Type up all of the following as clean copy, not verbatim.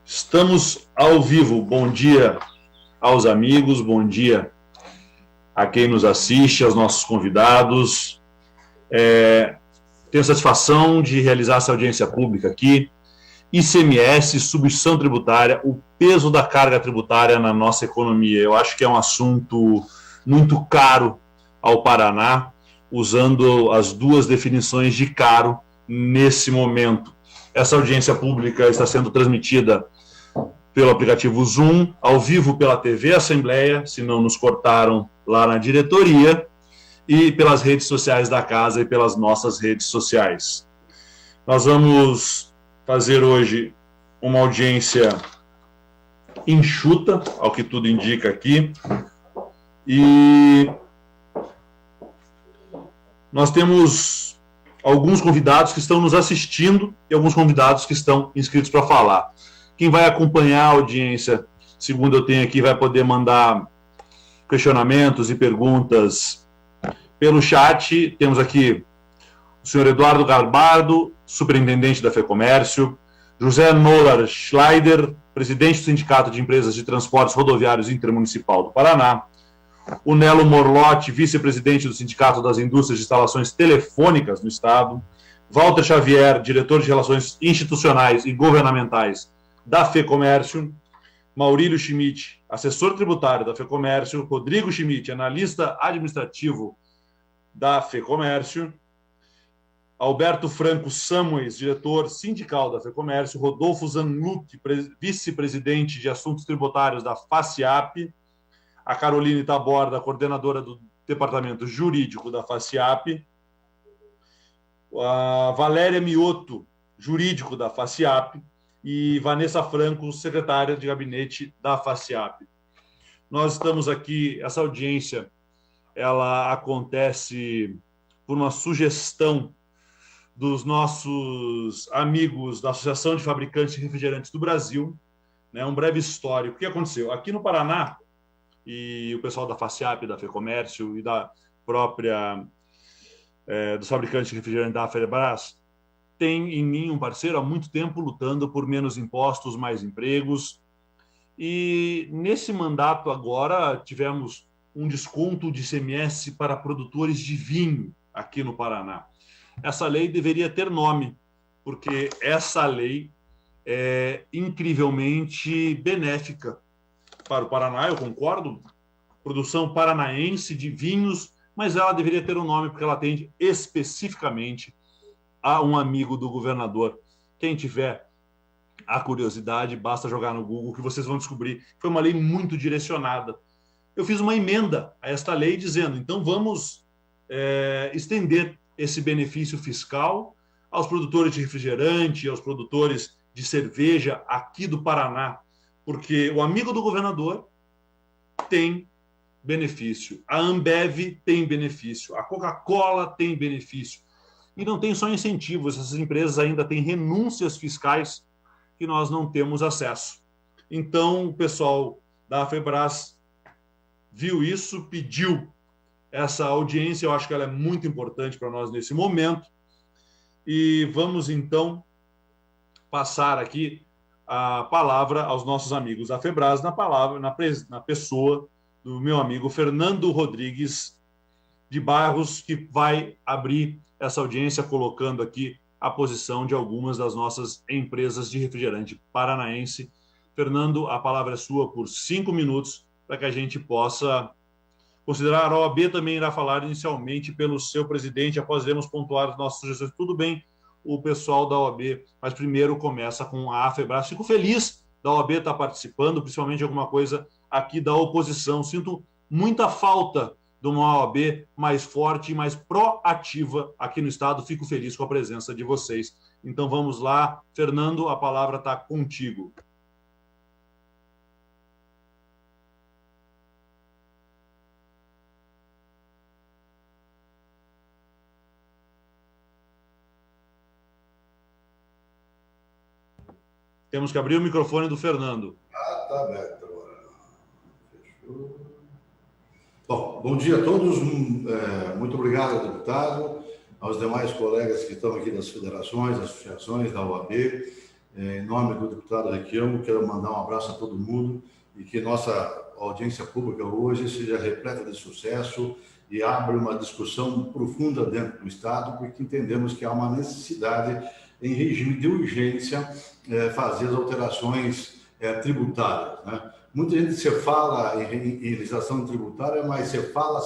Estamos ao vivo. Bom dia aos amigos, bom dia a quem nos assiste, aos nossos convidados. Tenho satisfação de realizar essa audiência pública aqui. ICMS, substituição tributária, o peso da carga tributária na nossa economia. Eu acho que é um assunto muito caro ao Paraná, usando as duas definições de caro nesse momento. Essa audiência pública está sendo transmitida pelo aplicativo Zoom, ao vivo pela TV Assembleia, se não nos cortaram lá na diretoria, e pelas redes sociais da casa e pelas nossas redes sociais. Nós vamos fazer hoje uma audiência enxuta, ao que tudo indica aqui, e nós temos alguns convidados que estão nos assistindo e alguns convidados que estão inscritos para falar. Quem vai acompanhar a audiência, segundo eu tenho aqui, vai poder mandar questionamentos e perguntas pelo chat. Temos aqui o senhor Eduardo Garbardo, superintendente da FEComércio, José Nolar Schleider, presidente do Sindicato de Empresas de Transportes Rodoviários Intermunicipal do Paraná, o Nelo Morlotti, vice-presidente do Sindicato das Indústrias de Instalações Telefônicas no Estado, Walter Xavier, diretor de Relações Institucionais e Governamentais da FEComércio, Maurílio Schmidt, assessor tributário da FEComércio, Rodrigo Schmidt, analista administrativo da FEComércio, Alberto Franco Samuels, diretor sindical da FEComércio, Rodolfo Zanluc, vice-presidente de assuntos tributários da FACIAP, a Caroline Taborda, coordenadora do departamento jurídico da FACIAP, a Valéria Mioto, jurídico da FACIAP, e Vanessa Franco, secretária de gabinete da FACIAP. Nós estamos aqui, essa audiência, ela acontece por uma sugestão dos nossos amigos da Associação de Fabricantes de Refrigerantes do Brasil, né, um breve histórico. O que aconteceu? Aqui no Paraná, e o pessoal da FACIAP, da FEComércio e da própria dos fabricantes de refrigerante da Febrás, tem em mim um parceiro há muito tempo lutando por menos impostos, mais empregos. E nesse mandato agora tivemos um desconto de ICMS para produtores de vinho aqui no Paraná. Essa lei deveria ter nome, porque essa lei é incrivelmente benéfica para o Paraná, eu concordo, produção paranaense de vinhos, mas ela deveria ter um nome porque ela atende especificamente a um amigo do governador. Quem tiver a curiosidade, basta jogar no Google que vocês vão descobrir. Foi uma lei muito direcionada. Eu fiz uma emenda a esta lei dizendo, então vamos estender esse benefício fiscal aos produtores de refrigerante, aos produtores de cerveja aqui do Paraná, porque o amigo do governador tem benefício, a Ambev tem benefício, a Coca-Cola tem benefício. E não tem só incentivos, essas empresas ainda têm renúncias fiscais que nós não temos acesso. Então, o pessoal da Febrás viu isso, pediu essa audiência, eu acho que ela é muito importante para nós nesse momento. E vamos, então, passar aqui a palavra aos nossos amigos da Febrás, na pessoa do meu amigo Fernando Rodrigues de Barros, que vai abrir essa audiência colocando aqui a posição de algumas das nossas empresas de refrigerante paranaense. Fernando, a palavra é sua por 5 minutos, para que a gente possa considerar. A OAB também irá falar inicialmente pelo seu presidente, após iremos pontuar as nossas sugestões. Tudo bem, o pessoal da OAB, mas primeiro começa com a Febrás. Fico feliz da OAB estar participando, principalmente de alguma coisa aqui da oposição. Sinto muita falta de uma OAB mais forte e mais proativa aqui no Estado. Fico feliz com a presença de vocês. Então vamos lá. Fernando, a palavra está contigo. Temos que abrir o microfone do Fernando. está aberto agora. Fechou. Bom dia a todos. Muito obrigado ao deputado, aos demais colegas que estão aqui das federações, associações, da OAB. Em nome do deputado Requião, quero mandar um abraço a todo mundo e que nossa audiência pública hoje seja repleta de sucesso e abra uma discussão profunda dentro do Estado, porque entendemos que há uma necessidade, em regime de urgência, fazer as alterações tributárias, né? Muita gente se fala em legislação tributária, mas você fala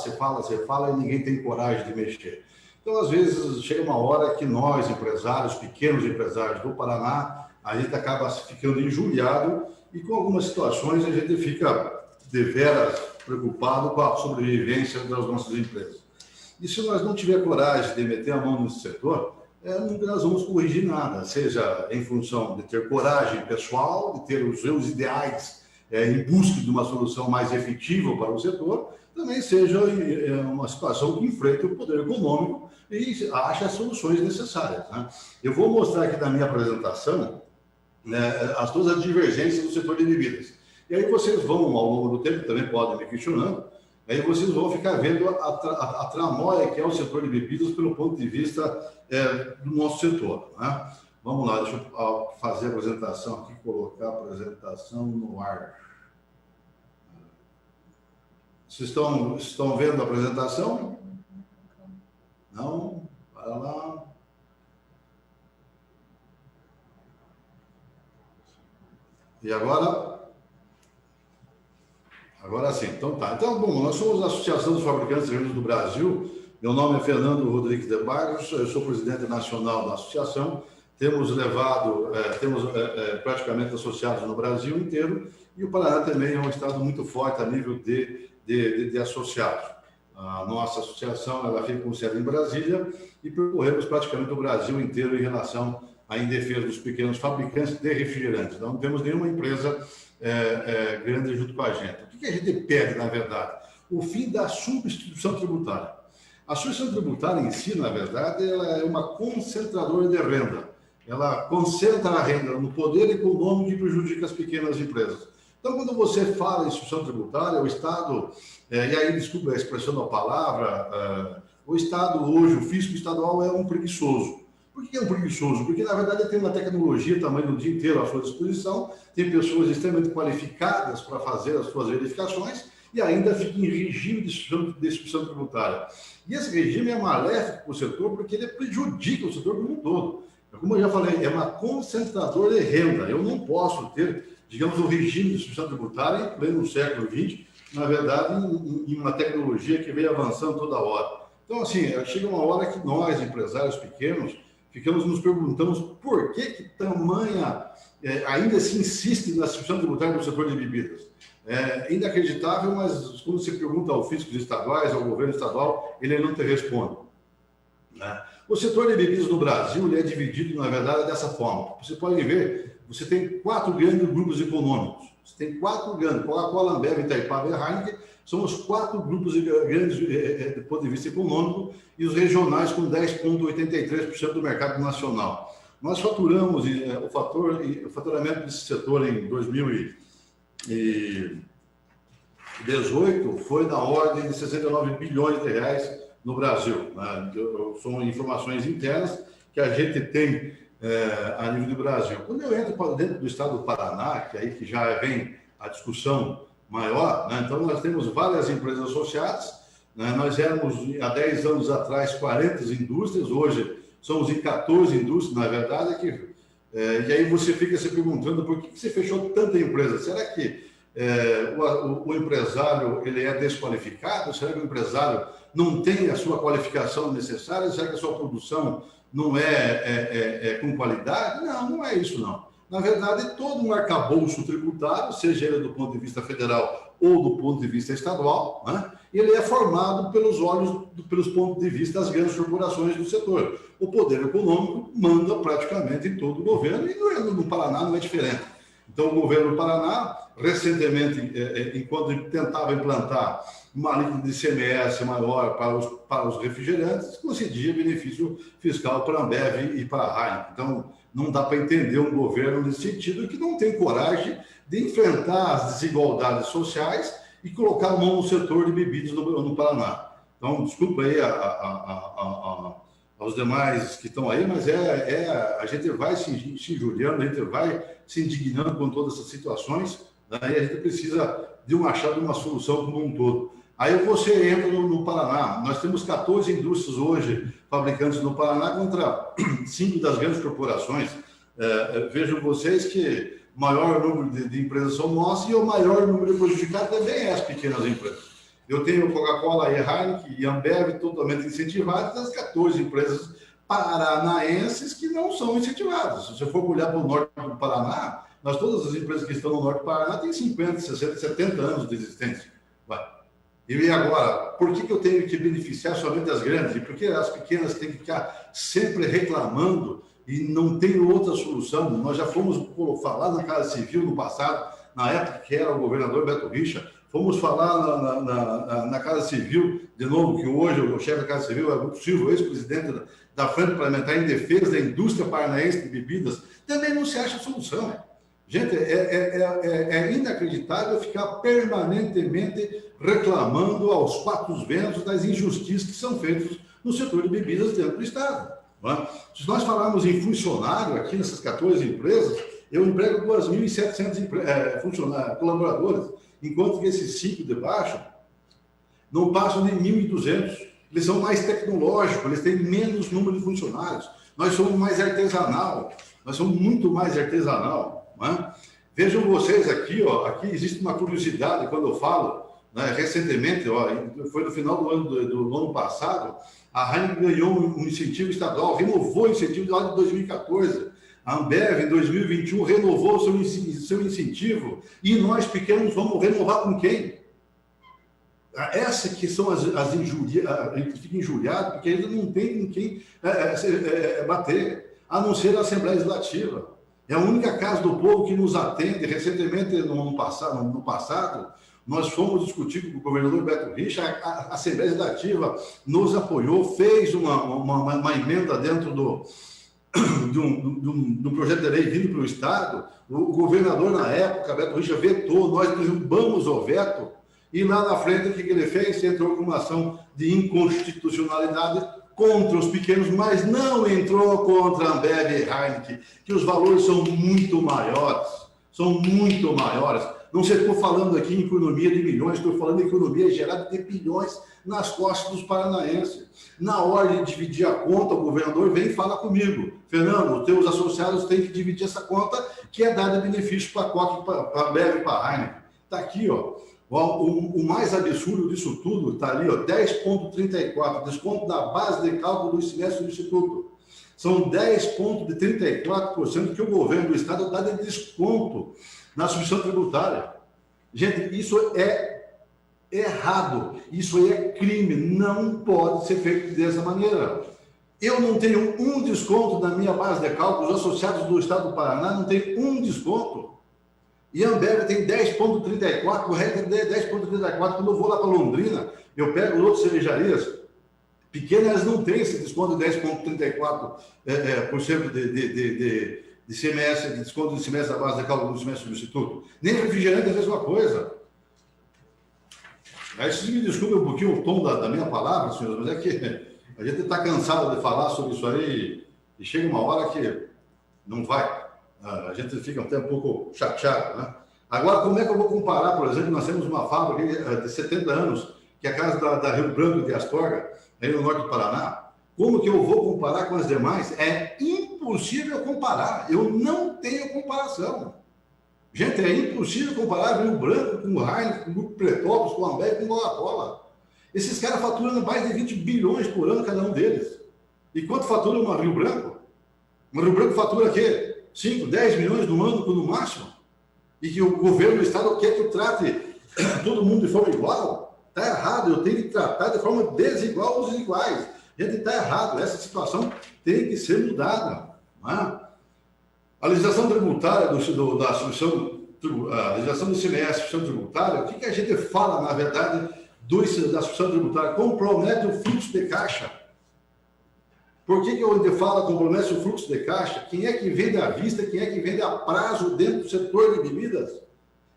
e ninguém tem coragem de mexer. Então, às vezes, chega uma hora que nós, empresários, pequenos empresários do Paraná, a gente acaba ficando injuriado e com algumas situações a gente fica deveras preocupado com a sobrevivência das nossas empresas. E se nós não tiver coragem de meter a mão nesse setor, nunca nós vamos corrigir nada, seja em função de ter coragem pessoal, de ter os seus ideais em busca de uma solução mais efetiva para o setor, também seja uma situação que enfrenta o poder econômico e acha as soluções necessárias, né? Eu vou mostrar aqui na minha apresentação, né, todas as divergências do setor de bebidas. E aí vocês vão, ao longo do tempo, também podem me questionando, aí vocês vão ficar vendo a tramóia que é o setor de bebidas pelo ponto de vista do nosso setor, né? Vamos lá, deixa eu fazer a apresentação aqui, colocar a apresentação no ar. Vocês estão vendo a apresentação? Não? Para lá. E agora? Agora sim. Então tá. Então, bom, nós somos a Associação dos Fabricantes de Cervejas do Brasil. Meu nome é Fernando Rodrigues de Barros, eu sou presidente nacional da associação. Temos praticamente associados no Brasil inteiro, e o Paraná também é um estado muito forte a nível de associados. A nossa associação ela fica com sede em Brasília e percorremos praticamente o Brasil inteiro em relação em defesa dos pequenos fabricantes de refrigerantes. Não temos nenhuma empresa grande junto com a gente. O que a gente pede, na verdade? O fim da substituição tributária. A substituição tributária em si, na verdade, ela é uma concentradora de renda. Ela concentra a renda no poder econômico e prejudica as pequenas empresas. Então, quando você fala em substituição tributária, o Estado, e aí, desculpa a expressão da palavra, o Estado hoje, o fisco estadual é um preguiçoso. Por que é um preguiçoso? Porque, na verdade, ele tem uma tecnologia também no dia inteiro à sua disposição, tem pessoas extremamente qualificadas para fazer as suas verificações e ainda fica em regime de substituição tributária. E esse regime é maléfico para o setor porque ele prejudica o setor como um todo. Como eu já falei, é uma concentradora de renda. Eu não posso ter, digamos, um regime de substituição tributária em pleno século XX, na verdade, em uma tecnologia que vem avançando toda hora. Então, assim, chega uma hora que nós, empresários pequenos, ficamos nos perguntando por que tamanha ainda se insiste na substituição tributária no setor de bebidas. É inacreditável, mas quando você pergunta ao fisco estaduais, ao governo estadual, ele não te responde, né? O setor de bebidas no Brasil ele é dividido, na verdade, dessa forma. Você pode ver, você tem 4 grandes grupos econômicos. Você tem 4 grandes, Coca-Cola, Ambev, Itaipava e Heineken, são os 4 grupos grandes do ponto de vista econômico, e os regionais com 10,83% do mercado nacional. Nós faturamos o faturamento desse setor em 2018 foi na ordem de 69 bilhões de reais no Brasil, né? São informações internas que a gente tem a nível do Brasil. Quando eu entro para dentro do estado do Paraná, que aí que já vem a discussão maior, né? Então nós temos várias empresas associadas, né? Nós éramos há 10 anos atrás 40 indústrias, hoje somos em 14 indústrias, na verdade, e aí você fica se perguntando por que você fechou tanta empresa? Será que o empresário ele é desqualificado? Será que o empresário não tem a sua qualificação necessária? Será que a sua produção não é com qualidade? Não, não é isso, não. Na verdade, todo um arcabouço tributário, seja ele do ponto de vista federal ou do ponto de vista estadual, né, ele é formado pelos pontos de vista das grandes corporações do setor. O poder econômico manda praticamente em todo o governo, e no Paraná não é diferente. Então, o governo do Paraná, recentemente, enquanto tentava implantar uma alíquota de ICMS maior para os refrigerantes, concedia benefício fiscal para a Ambev e para a Heineken. Então, Não dá para entender um governo nesse sentido que não tem coragem de enfrentar as desigualdades sociais e colocar a mão no setor de bebidas no Paraná. Então, desculpa aí aos demais que estão aí, mas a gente vai se injuriando, a gente vai se indignando com todas essas situações, né? E a gente precisa de achar uma solução como um todo. Aí você entra no Paraná. Nós temos 14 indústrias hoje, fabricantes no Paraná, contra 5 das grandes corporações. Vejam vocês que o maior número de empresas são nossas e o maior número de prejudicados também é as pequenas empresas. Eu tenho Coca-Cola, Heineken e Ambev totalmente incentivadas, as 14 empresas paranaenses que não são incentivadas. Se você for olhar para o norte do Paraná, todas as empresas que estão no norte do Paraná têm 50, 60, 70 anos de existência. E agora, por que eu tenho que beneficiar somente as grandes? E por que as pequenas têm que ficar sempre reclamando e não tem outra solução? Nós já fomos falar na Casa Civil no passado, na época que era o governador Beto Richa, fomos falar na Casa Civil, de novo, que hoje o chefe da Casa Civil é o possível ex-presidente da Frente Parlamentar em defesa da indústria paranaense de bebidas, também não se acha solução. Gente, é inacreditável ficar permanentemente reclamando aos quatro ventos das injustiças que são feitas no setor de bebidas dentro do Estado. Se nós falarmos em funcionário aqui nessas 14 empresas, eu emprego 2.700 colaboradores, enquanto que esses 5 de baixo não passam de 1.200. Eles são mais tecnológicos, eles têm menos número de funcionários. Nós somos mais artesanal, nós somos muito mais artesanal. Vejam vocês aqui, aqui existe uma curiosidade quando eu falo, né, recentemente, foi no final do ano passado, a Heineken ganhou um incentivo estadual, renovou o incentivo lá de 2014. A Ambev, em 2021, renovou seu incentivo e nós pequenos vamos renovar com quem? Essas que são as injúrias, a gente fica injuriado porque ainda não tem com quem bater, a não ser a Assembleia Legislativa. É a única Casa do Povo que nos atende. Recentemente, no passado, nós fomos discutir com o governador Beto Richa, a Assembleia Legislativa nos apoiou, fez uma emenda dentro do projeto de lei vindo para o Estado. O governador, na época, Beto Richa, vetou, nós derrubamos o veto, e lá na frente, o que ele fez? Entrou com uma ação de inconstitucionalidade contra os pequenos, mas não entrou contra a Ambev e Heineken, que os valores são muito maiores, Não estou falando aqui em economia de milhões, estou falando em economia gerada de bilhões nas costas dos paranaenses. Na hora de dividir a conta, o governador vem e fala comigo: Fernando, os teus associados têm que dividir essa conta, que é dada benefício para a Coca, para a Ambev e para a Heineken. Está aqui, O mais absurdo disso tudo está ali, 10,34, desconto da base de cálculo do semestre do Instituto. São 10,34% que o governo do Estado dá de desconto na substituição tributária. Gente, isso é errado, isso aí é crime, não pode ser feito dessa maneira. Eu não tenho um desconto na minha base de cálculo, os associados do Estado do Paraná não têm um desconto. E a Ambev tem 10,34%, o resto é 10,34%. Quando eu vou lá para Londrina, eu pego outras cervejarias pequenas, elas não têm esse desconto de 10,34% de CMS, de desconto de semestre da base de cálculo do semestre do Instituto. Nem refrigerante é a mesma coisa. Aí vocês me desculpem um pouquinho o tom da minha palavra, senhores, mas é que a gente está cansado de falar sobre isso aí e chega uma hora que não vai. A gente fica até um pouco chateado, né? Agora, como é que eu vou comparar, por exemplo, nós temos uma fábrica de 70 anos, que é a casa da Rio Branco de Astorga, aí no norte do Paraná. Como que eu vou comparar com as demais? É impossível comparar. Eu não tenho comparação. Gente, é impossível comparar Rio Branco com o Heineken, com o Grupo Pretópolis, com a Ambev, com Coca-Cola. Esses caras faturam mais de 20 bilhões por ano, cada um deles. E quanto fatura uma Rio Branco? Uma Rio Branco fatura o quê? 5, 10 milhões no ano, no máximo, e que o governo do Estado quer que eu trate todo mundo de forma igual. Está errado, eu tenho que tratar de forma desigual os iguais. Gente, está errado, essa situação tem que ser mudada. Não é? A legislação tributária da substituição, a legislação do ICMS, substituição tributária, o que a gente fala, na verdade, da substituição tributária? Compromete o fluxo de caixa. Por que onde fala compromete o fluxo de caixa? Quem é que vende à vista, quem é que vende a prazo dentro do setor de bebidas?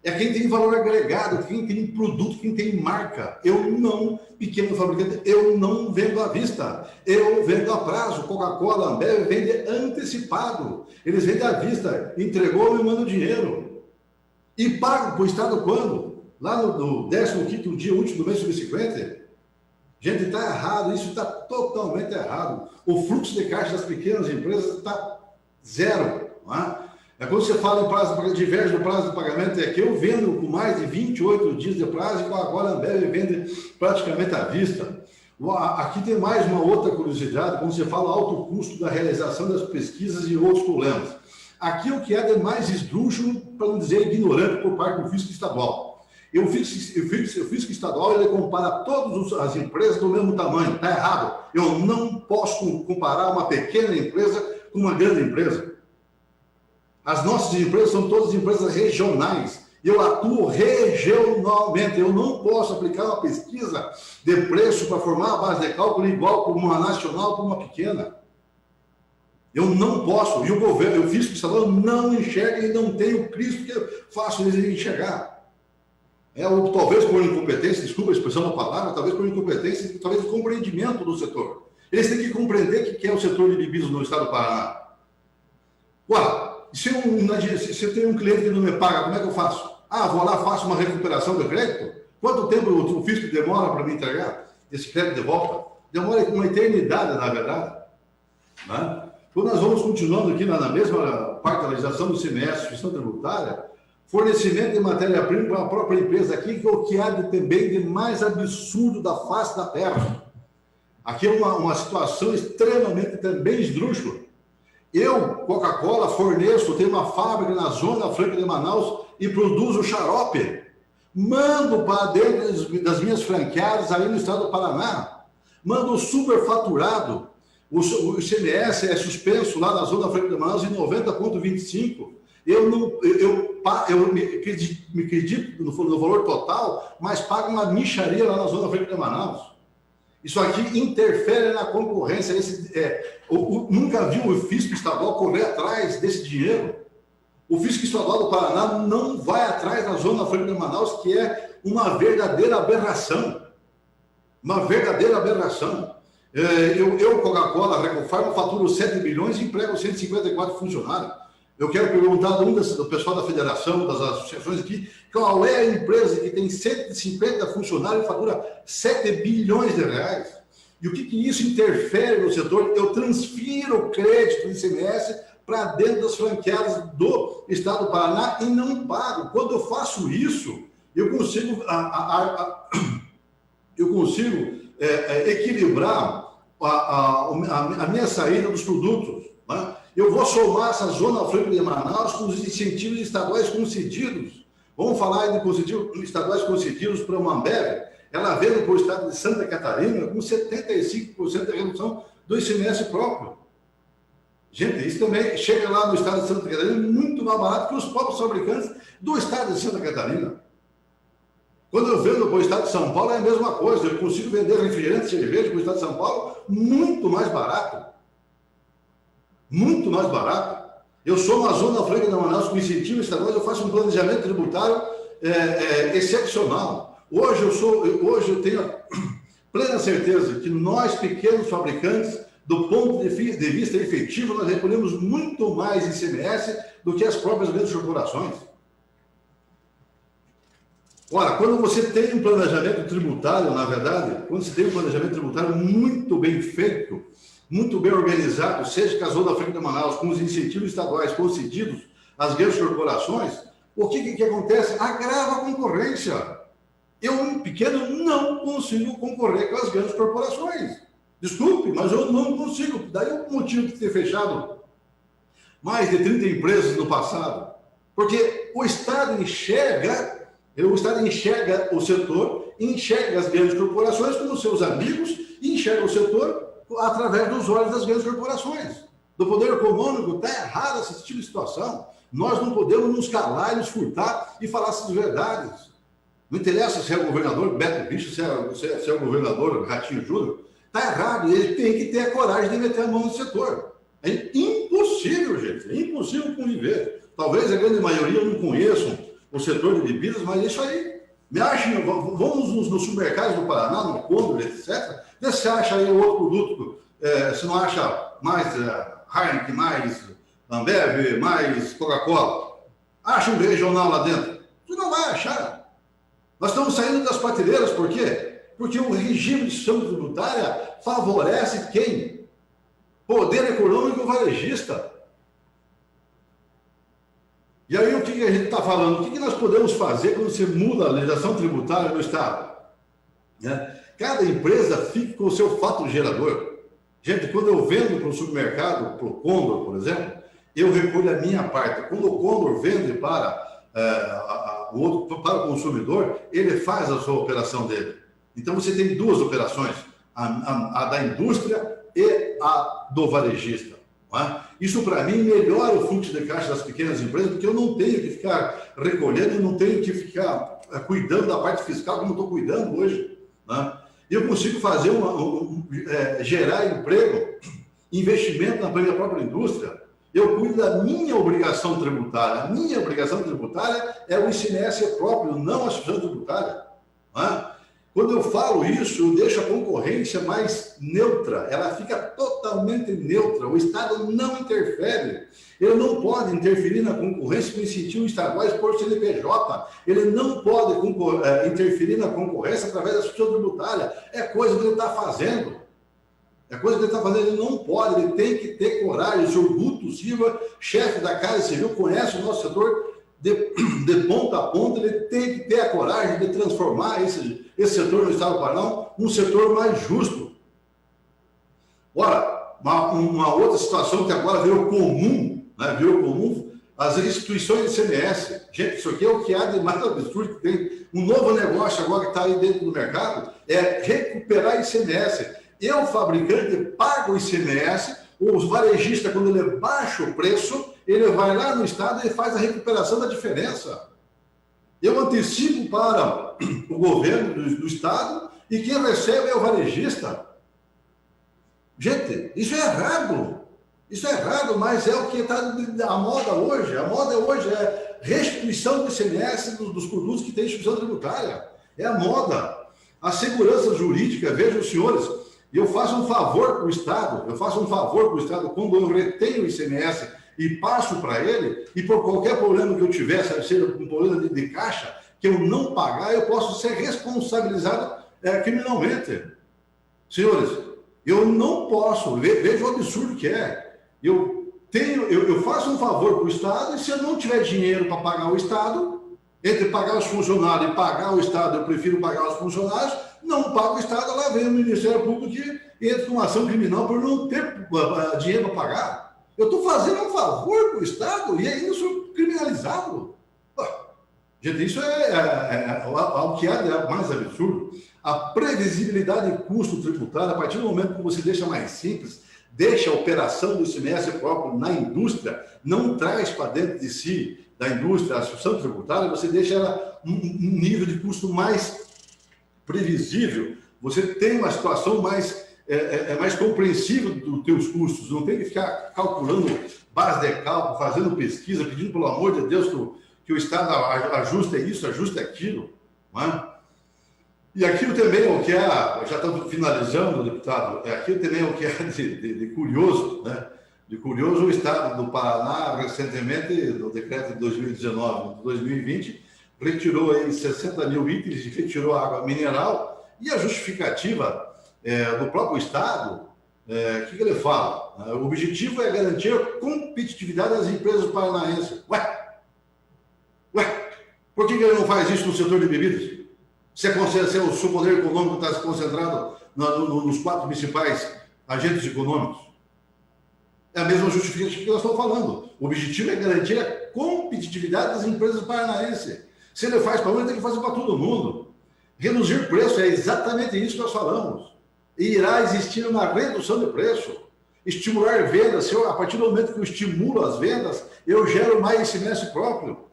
É quem tem valor agregado, quem tem produto, quem tem marca. Eu não, pequeno fabricante, eu não vendo à vista. Eu vendo a prazo. Coca-Cola, Ambev vende antecipado. Eles vendem à vista. Entregou, me manda o dinheiro. E pago para o Estado quando? Lá no 15º dia útil do mês subsequente? Gente, está errado. Isso está totalmente errado. O fluxo de caixa das pequenas empresas está zero. Não é? É quando você fala em prazo, diverge do prazo de pagamento, é que eu vendo com mais de 28 dias de prazo e agora a Ambev vende praticamente à vista. Aqui tem mais uma outra curiosidade, quando você fala alto custo da realização das pesquisas e outros problemas. Aqui o que é de mais esdrúxulo, para não dizer ignorante, por parte do fisco estadual. O fisco estadual ele compara todas as empresas do mesmo tamanho. Está errado. Eu não posso comparar uma pequena empresa com uma grande empresa. As nossas empresas são todas empresas regionais. Eu atuo regionalmente. Eu não posso aplicar uma pesquisa de preço para formar a base de cálculo igual para uma nacional para uma pequena. Eu não posso. E o governo, o fisco estadual não enxerga e não tem o Cristo que eu faço eles enxergar. Talvez por incompetência, desculpa a expressão da palavra, talvez por incompetência, talvez por compreendimento do setor. Eles têm que compreender o que é o setor de bebidas no estado do Paraná. Se eu tenho um cliente que não me paga, como é que eu faço? Vou lá, faço uma recuperação do crédito? Quanto tempo o fisco demora para me entregar esse crédito de volta? Demora uma eternidade, na verdade. Né? Quando nós vamos continuando aqui na mesma parte da legislação do CMS, gestão tributária, fornecimento de matéria-prima para a própria empresa aqui, que é o que há também de mais absurdo da face da terra. Aqui é uma situação extremamente também esdrúxula. Eu, Coca-Cola, forneço, tenho uma fábrica na Zona Franca de Manaus e produzo xarope. Mando para dentro das minhas franqueadas aí no estado do Paraná. Mando superfaturado. O ICMS é suspenso lá na Zona Franca de Manaus em 90,25. Eu me acredito no valor total, mas pago uma mixaria lá na Zona Franca de Manaus. Isso aqui interfere na concorrência. Nunca vi o fisco estadual correr atrás desse dinheiro. O fisco estadual do Paraná não vai atrás da Zona Franca de Manaus, que é uma verdadeira aberração. Uma verdadeira aberração. Eu Coca-Cola, Recofarma, faturo 7 bilhões e emprego 154 funcionários. Eu quero perguntar do pessoal da federação, das associações aqui, qual é a empresa que tem 150 funcionários e fatura 7 bilhões de reais? E o que isso interfere no setor? Eu transfiro o crédito do ICMS para dentro das franqueadas do estado do Paraná e não pago. Quando eu faço isso, eu consigo, equilibrar a minha saída dos produtos, né? Eu vou somar essa Zona Franca de Manaus com os incentivos estaduais concedidos. Vamos falar de incentivos estaduais concedidos para uma Ambev. Ela veio para o estado de Santa Catarina com 75% da redução do ICMS próprio. Gente, isso também chega lá no estado de Santa Catarina muito mais barato que os próprios fabricantes do estado de Santa Catarina. Quando eu vendo para o estado de São Paulo é a mesma coisa. Eu consigo vender refrigerante e cerveja para o estado de São Paulo muito mais barato. Muito mais barato. Eu sou uma Zona Franca de Manaus com incentivo estadual, eu faço um planejamento tributário excepcional. Hoje eu tenho plena certeza que nós, pequenos fabricantes, do ponto de vista efetivo, nós recolhemos muito mais ICMS do que as próprias grandes corporações. Ora, quando você tem um planejamento tributário, na verdade, quando você tem um planejamento tributário muito bem feito, muito bem organizado, seja com a Zona Franca de Manaus, com os incentivos estaduais concedidos às grandes corporações, o que acontece? Agrava a concorrência. Eu, um pequeno, não consigo concorrer com as grandes corporações. Desculpe, mas eu não consigo. Daí é o motivo de ter fechado mais de 30 empresas no passado. Porque o Estado enxerga o setor, enxerga as grandes corporações como seus amigos e enxerga o setor através dos olhos das grandes corporações. Do poder econômico, está errado esse tipo de situação. Nós não podemos nos calar e nos furtar e falar essas verdades. Não interessa se é o governador Beto Bicho, se é o governador Ratinho Júnior. Está errado. Ele tem que ter a coragem de meter a mão no setor. É impossível, gente. É impossível conviver. Talvez a grande maioria não conheçam o setor de bebidas, mas isso aí. Me achem, vamos nos supermercados do Paraná, no Condor, etc. Vê se acha aí outro produto, se não acha mais Heineken, mais Ambev, mais Coca-Cola. Acha um regional lá dentro. Você não vai achar. Nós estamos saindo das prateleiras, por quê? Porque o regime de instituição tributária favorece quem? Poder econômico varejista. E aí o que a gente está falando? O que nós podemos fazer quando você muda a legislação tributária no Estado? Cada empresa fica com o seu fato gerador. Gente, quando eu vendo para o supermercado, para o Condor, por exemplo, eu recolho a minha parte. Quando o Condor vende para o consumidor, ele faz a sua operação dele. Então você tem duas operações, a da indústria e a do varejista. Isso, para mim, melhora o fluxo de caixa das pequenas empresas, porque eu não tenho que ficar recolhendo, eu não tenho que ficar cuidando da parte fiscal como estou cuidando hoje. Eu consigo fazer gerar emprego, investimento na minha própria indústria. Eu cuido da minha obrigação tributária. A minha obrigação tributária é o ICMS próprio, não a instituição tributária. Quando eu falo isso, eu deixo a concorrência mais neutra, ela fica totalmente neutra, o Estado não interfere, ele não pode interferir na concorrência com incentivos estaduais por CNPJ, ele não pode interferir na concorrência através da instituição tributária, é coisa que ele está fazendo, ele não pode, ele tem que ter coragem. O senhor Guto Silva, chefe da Casa Civil, conhece o nosso setor de ponta a ponta, ele tem que ter a coragem de transformar esse setor no Estado do Paraná um setor mais justo. Ora, uma outra situação que agora virou comum, as restituições de ICMS. Gente, isso aqui é o que há de mais absurdo que tem. Um novo negócio agora que está aí dentro do mercado é recuperar ICMS. Eu, fabricante, pago o ICMS, os varejistas, quando ele baixa o preço, ele vai lá no Estado e faz a recuperação da diferença. Eu antecipo para o governo do Estado e quem recebe é o varejista. Gente, isso é errado. Isso é errado, mas é o que está a moda hoje. A moda hoje é restituição do ICMS dos produtos que têm instituição tributária. É a moda. A segurança jurídica, vejam, senhores, eu faço um favor para o Estado, quando eu retenho o ICMS e passo para ele, e por qualquer problema que eu tiver, seja um problema de caixa, que eu não pagar, eu posso ser responsabilizado criminalmente. Senhores, eu não posso, veja o absurdo que é. Eu faço um favor para o Estado, e se eu não tiver dinheiro para pagar o Estado, entre pagar os funcionários e pagar o Estado, eu prefiro pagar os funcionários, não pago o Estado, lá vem o Ministério Público e entra numa ação criminal por não ter dinheiro para pagar. Eu estou fazendo um favor para o Estado e ainda sou criminalizado. Gente, isso é o que há de mais absurdo. A previsibilidade de custo tributário, a partir do momento que você deixa mais simples, deixa a operação do ICMS próprio na indústria, não traz para dentro de si, da indústria, a instituição tributária, você deixa ela um nível de custo mais previsível, você tem uma situação mais compreensível dos teus custos, não tem que ficar calculando base de cálculo, fazendo pesquisa, pedindo pelo amor de Deus que o Estado ajuste isso, ajuste aquilo. Não é? E aquilo também é o que já estamos finalizando, deputado, aquilo também é o que é de curioso, né? De curioso, o Estado do Paraná, recentemente, no decreto de 2019, 2020, retirou aí 60 mil itens e retirou a água mineral, e a justificativa do próprio Estado, o que ele fala? O objetivo é garantir a competitividade das empresas paranaenses. Ué, por que ele não faz isso no setor de bebidas? Se o seu poder econômico está concentrado nos 4 principais agentes econômicos? É a mesma justificativa que nós estamos falando. O objetivo é garantir a competitividade das empresas paranaenses. Se ele faz para um, ele tem que fazer para todo mundo. Reduzir preço é exatamente isso que nós falamos. E irá existir uma redução de preço. Estimular vendas. A partir do momento que eu estimulo as vendas, eu gero mais ICMS próprio.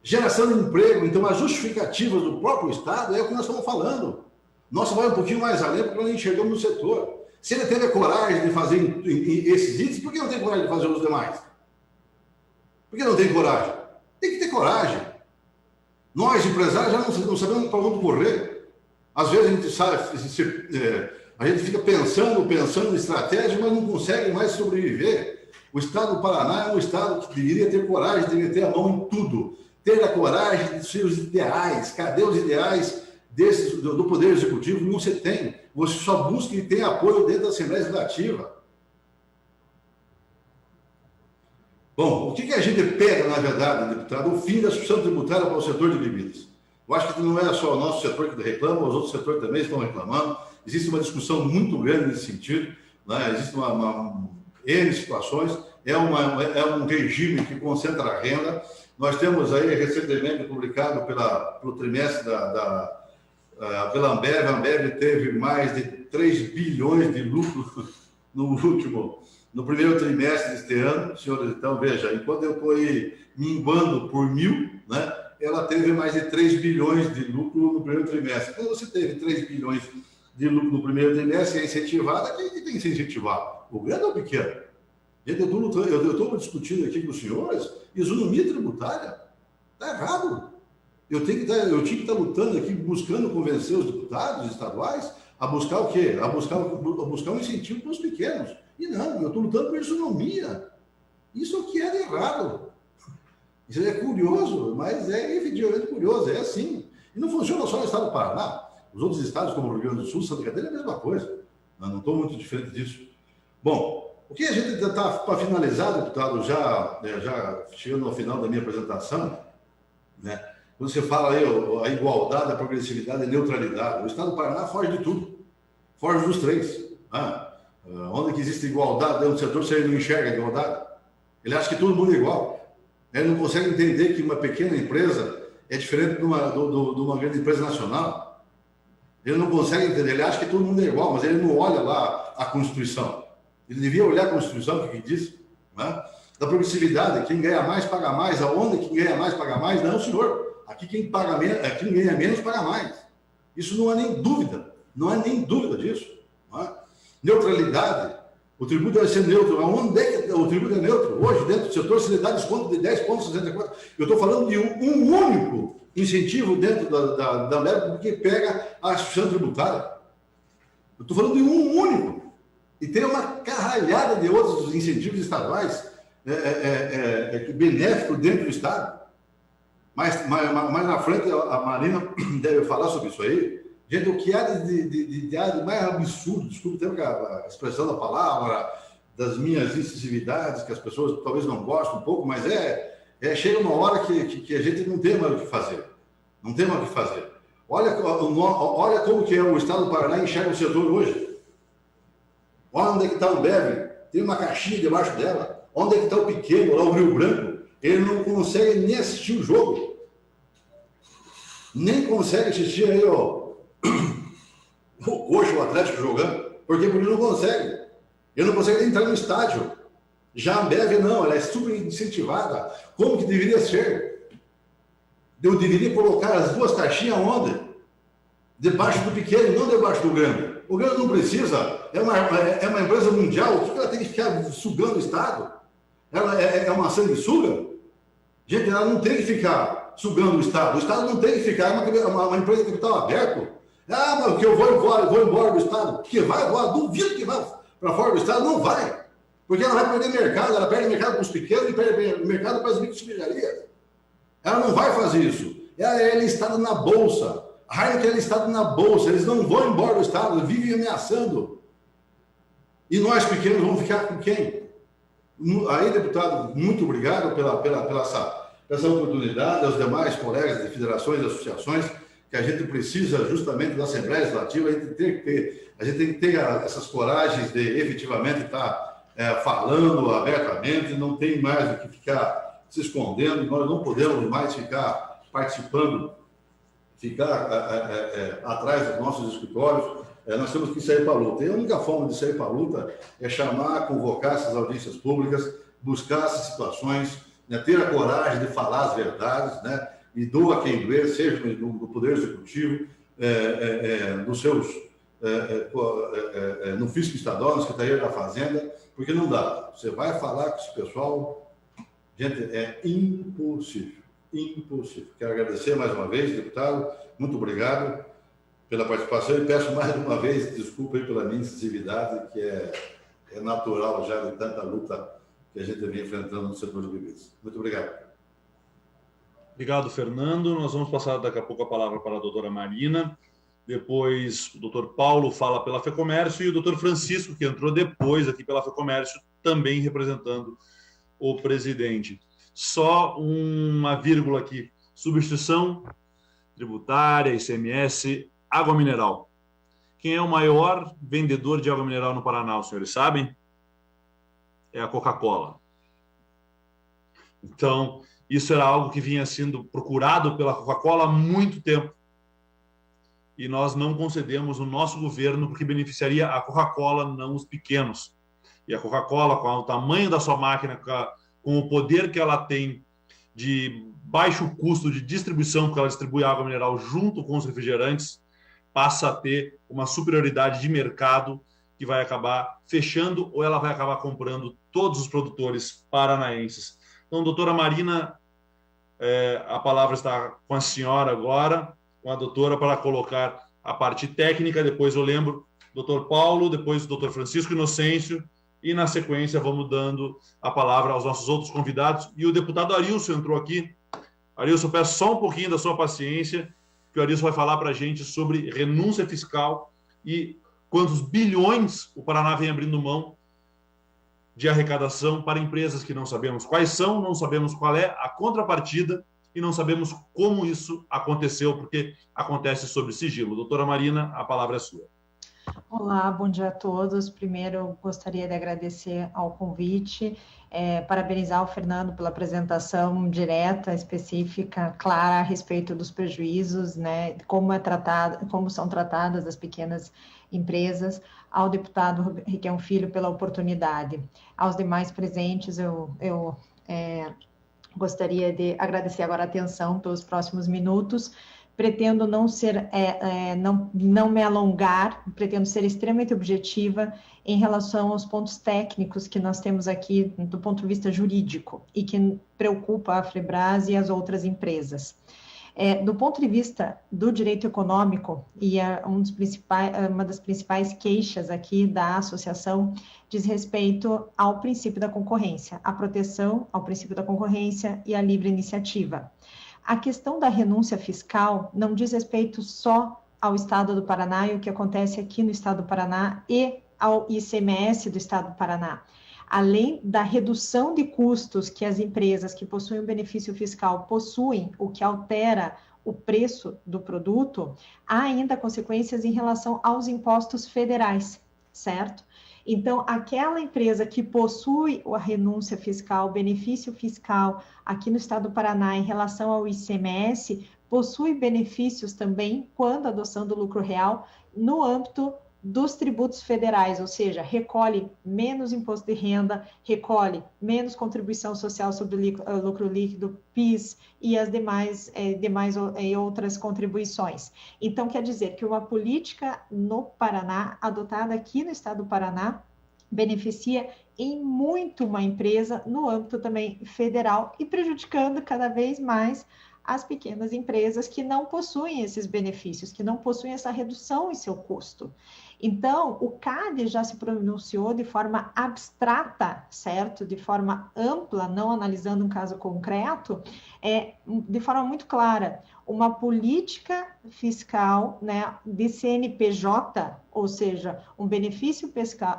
Geração de emprego. Então, as justificativas do próprio Estado é o que nós estamos falando. Nós vai um pouquinho mais além porque nós enxergamos no setor. Se ele teve a coragem de fazer esses itens, por que não tem coragem de fazer os demais? Por que não tem coragem? Tem que ter coragem. Nós, empresários, já não sabemos para onde correr. Às vezes a gente sabe, a gente fica pensando em estratégia, mas não consegue mais sobreviver. O estado do Paraná é um estado que deveria ter coragem, deveria ter a mão em tudo. Ter a coragem de seus ideais. Cadê os ideais do Poder Executivo? Não se tem. Você só busca e tem apoio dentro da Assembleia Legislativa. Bom, o que a gente pega, na verdade, deputado? O fim da substituição tributária para o setor de bebidas. Eu acho que não é só o nosso setor que reclama, os outros setores também estão reclamando. Existe uma discussão muito grande nesse sentido, né? Existe N situações. É um regime que concentra a renda. Nós temos aí, recentemente publicado pelo trimestre pela Ambev. A Ambev teve mais de 3 bilhões de lucro no primeiro trimestre deste ano, senhores. Então, veja, enquanto eu estou aí minguando por 1.000, né, ela teve mais de 3 bilhões de lucro no primeiro trimestre. Quando você teve 3 bilhões de lucro no primeiro trimestre, é incentivada, quem tem que ser incentivado? O grande ou o pequeno? Gente, eu estou discutindo aqui com os senhores isonomia tributária. Está errado. Eu tinha que estar lutando aqui, buscando convencer os deputados estaduais a buscar o quê? A buscar um incentivo para os pequenos. E não, eu estou lutando por isonomia. Isso é o que é de errado. Isso é curioso, mas é efetivamente curioso, é assim. E não funciona só no estado do Paraná. Os outros estados, como o Rio Grande do Sul, Santa Catarina, é a mesma coisa. Eu não estou muito diferente disso. Bom, o que a gente está, para finalizar, deputado, já chegando ao final da minha apresentação, né? Quando você fala aí a igualdade, a progressividade e a neutralidade, o estado do Paraná foge de tudo. Foge dos três. Onde que existe igualdade dentro do setor, se ele não enxerga a igualdade? Ele acha que todo mundo é igual. Ele não consegue entender que uma pequena empresa é diferente de uma grande empresa nacional. Ele não consegue entender. Ele acha que todo mundo é igual, mas ele não olha lá a Constituição. Ele devia olhar a Constituição, o que diz, né? Da progressividade, quem ganha mais, paga mais. Aonde quem ganha mais, paga mais? Não, senhor. Aqui quem ganha menos, paga mais. Isso não há nem dúvida. Não há nem dúvida disso. Né? Neutralidade. O tributo deve ser neutro. Onde é que o tributo é neutro? Hoje, dentro do setor, se lhe dá desconto de 10,64. Eu estou falando de um único incentivo dentro da Ambev que pega a substituição tributária. Eu estou falando de um único. E tem uma carralhada de outros incentivos estaduais benéficos dentro do Estado. Mas na frente a Marina deve falar sobre isso aí. Gente, o que há de mais absurdo, desculpe ter a expressão da palavra, das minhas incisividades, que as pessoas talvez não gostem um pouco, mas chega uma hora que a gente não tem mais o que fazer. Não tem mais o que fazer. Olha como que é o Estado do Paraná enxerga o setor hoje. Olha onde é que está o Ambev, tem uma caixinha debaixo dela. Onde é que está o pequeno, lá o Rio Branco? Ele não consegue nem assistir o jogo. Nem consegue assistir aí, ó, o Coxa, o Atlético jogando. Por quê? Porque ele não consegue. Ele não consegue nem entrar no estádio. Já a Ambev não, ela é super incentivada. Como que deveria ser? Eu deveria colocar as duas caixinhas onde? Debaixo do pequeno, não debaixo do grande. O grande não precisa. É uma empresa mundial. O que ela tem que ficar sugando o Estado? Ela é uma sanguessuga? Gente, ela não tem que ficar sugando o Estado. O Estado não tem que ficar, é uma empresa de capital aberto. Mas que eu vou embora do Estado. Que vai embora, duvido que vá para fora do Estado. Não vai. Porque ela vai perder mercado, ela perde mercado para os pequenos e perde mercado para as microcervejarias. Ela não vai fazer isso. Ela é listada na Bolsa. A Heineken é listada na Bolsa. Eles não vão embora do Estado, eles vivem ameaçando. E nós pequenos vamos ficar com quem? Aí, deputado, muito obrigado pela essa oportunidade, aos demais colegas de federações e associações, que a gente precisa justamente da Assembleia Legislativa, a gente tem que ter essas coragens de efetivamente estar falando abertamente, não tem mais do que ficar se escondendo, nós não podemos mais ficar participando, ficar atrás dos nossos escritórios. Nós temos que sair para a luta. E a única forma de sair para a luta é chamar, convocar essas audiências públicas, buscar essas situações, né, ter a coragem de falar as verdades, né, e doa quem doer, seja do Poder Executivo, dos seus, no fisco estadual, na Secretaria da Fazenda, porque não dá. Você vai falar com esse pessoal, gente, é impossível, impossível. Quero agradecer mais uma vez, deputado, muito obrigado pela participação e peço mais uma vez desculpa aí pela minha incisividade, que é natural já de tanta luta que a gente vem enfrentando no setor de bebidas. Muito obrigado. Obrigado, Fernando. Nós vamos passar daqui a pouco a palavra para a doutora Marina. Depois o doutor Paulo fala pela FEComércio e o doutor Francisco, que entrou depois aqui pela FEComércio, também representando o presidente. Só uma vírgula aqui. Substituição tributária, ICMS, água mineral. Quem é o maior vendedor de água mineral no Paraná, os senhores sabem? É a Coca-Cola. Então, isso era algo que vinha sendo procurado pela Coca-Cola há muito tempo. E nós não concedemos o nosso governo porque beneficiaria a Coca-Cola, não os pequenos. E a Coca-Cola, com o tamanho da sua máquina, com o poder que ela tem de baixo custo de distribuição, porque ela distribui água mineral junto com os refrigerantes, passa a ter uma superioridade de mercado que vai acabar fechando ou ela vai acabar comprando todos os produtores paranaenses. Então, doutora Marina, a palavra está com a senhora agora, com a doutora, para colocar a parte técnica. Depois eu lembro doutor Paulo, depois o doutor Francisco Inocêncio, e na sequência vamos dando a palavra aos nossos outros convidados. E o deputado Arilson entrou aqui. Arilson, peço só um pouquinho da sua paciência, que o Arilson vai falar para a gente sobre renúncia fiscal e quantos bilhões o Paraná vem abrindo mão de arrecadação para empresas que não sabemos quais são, não sabemos qual é a contrapartida e não sabemos como isso aconteceu, porque acontece sob sigilo. Doutora Marina, a palavra é sua. Olá, bom dia a todos. Primeiro, gostaria de agradecer ao convite, parabenizar o Fernando pela apresentação direta, específica, clara a respeito dos prejuízos, né, como são tratadas as pequenas empresas, ao deputado Riquelme Filho pela oportunidade. Aos demais presentes, eu gostaria de agradecer agora a atenção pelos próximos minutos. Pretendo não me alongar, pretendo ser extremamente objetiva em relação aos pontos técnicos que nós temos aqui do ponto de vista jurídico e que preocupa a Febrás e as outras empresas. Do ponto de vista do direito econômico, e uma das principais queixas aqui da associação diz respeito ao princípio da concorrência, à proteção ao princípio da concorrência e à livre iniciativa. A questão da renúncia fiscal não diz respeito só ao Estado do Paraná e o que acontece aqui no Estado do Paraná e ao ICMS do Estado do Paraná. Além da redução de custos que as empresas que possuem o benefício fiscal possuem, o que altera o preço do produto, há ainda consequências em relação aos impostos federais, certo? Então, aquela empresa que possui a renúncia fiscal, o benefício fiscal aqui no Estado do Paraná em relação ao ICMS, possui benefícios também quando adoção do lucro real no âmbito dos tributos federais, ou seja, recolhe menos imposto de renda, recolhe menos contribuição social sobre o lucro líquido, PIS e as demais outras contribuições. Então, quer dizer que uma política no Paraná, adotada aqui no Estado do Paraná, beneficia em muito uma empresa no âmbito também federal e prejudicando cada vez mais as pequenas empresas que não possuem esses benefícios, que não possuem essa redução em seu custo. Então, o CAD já se pronunciou de forma abstrata, certo? De forma ampla, não analisando um caso concreto, de forma muito clara, uma política fiscal, né, de CNPJ, ou seja, um benefício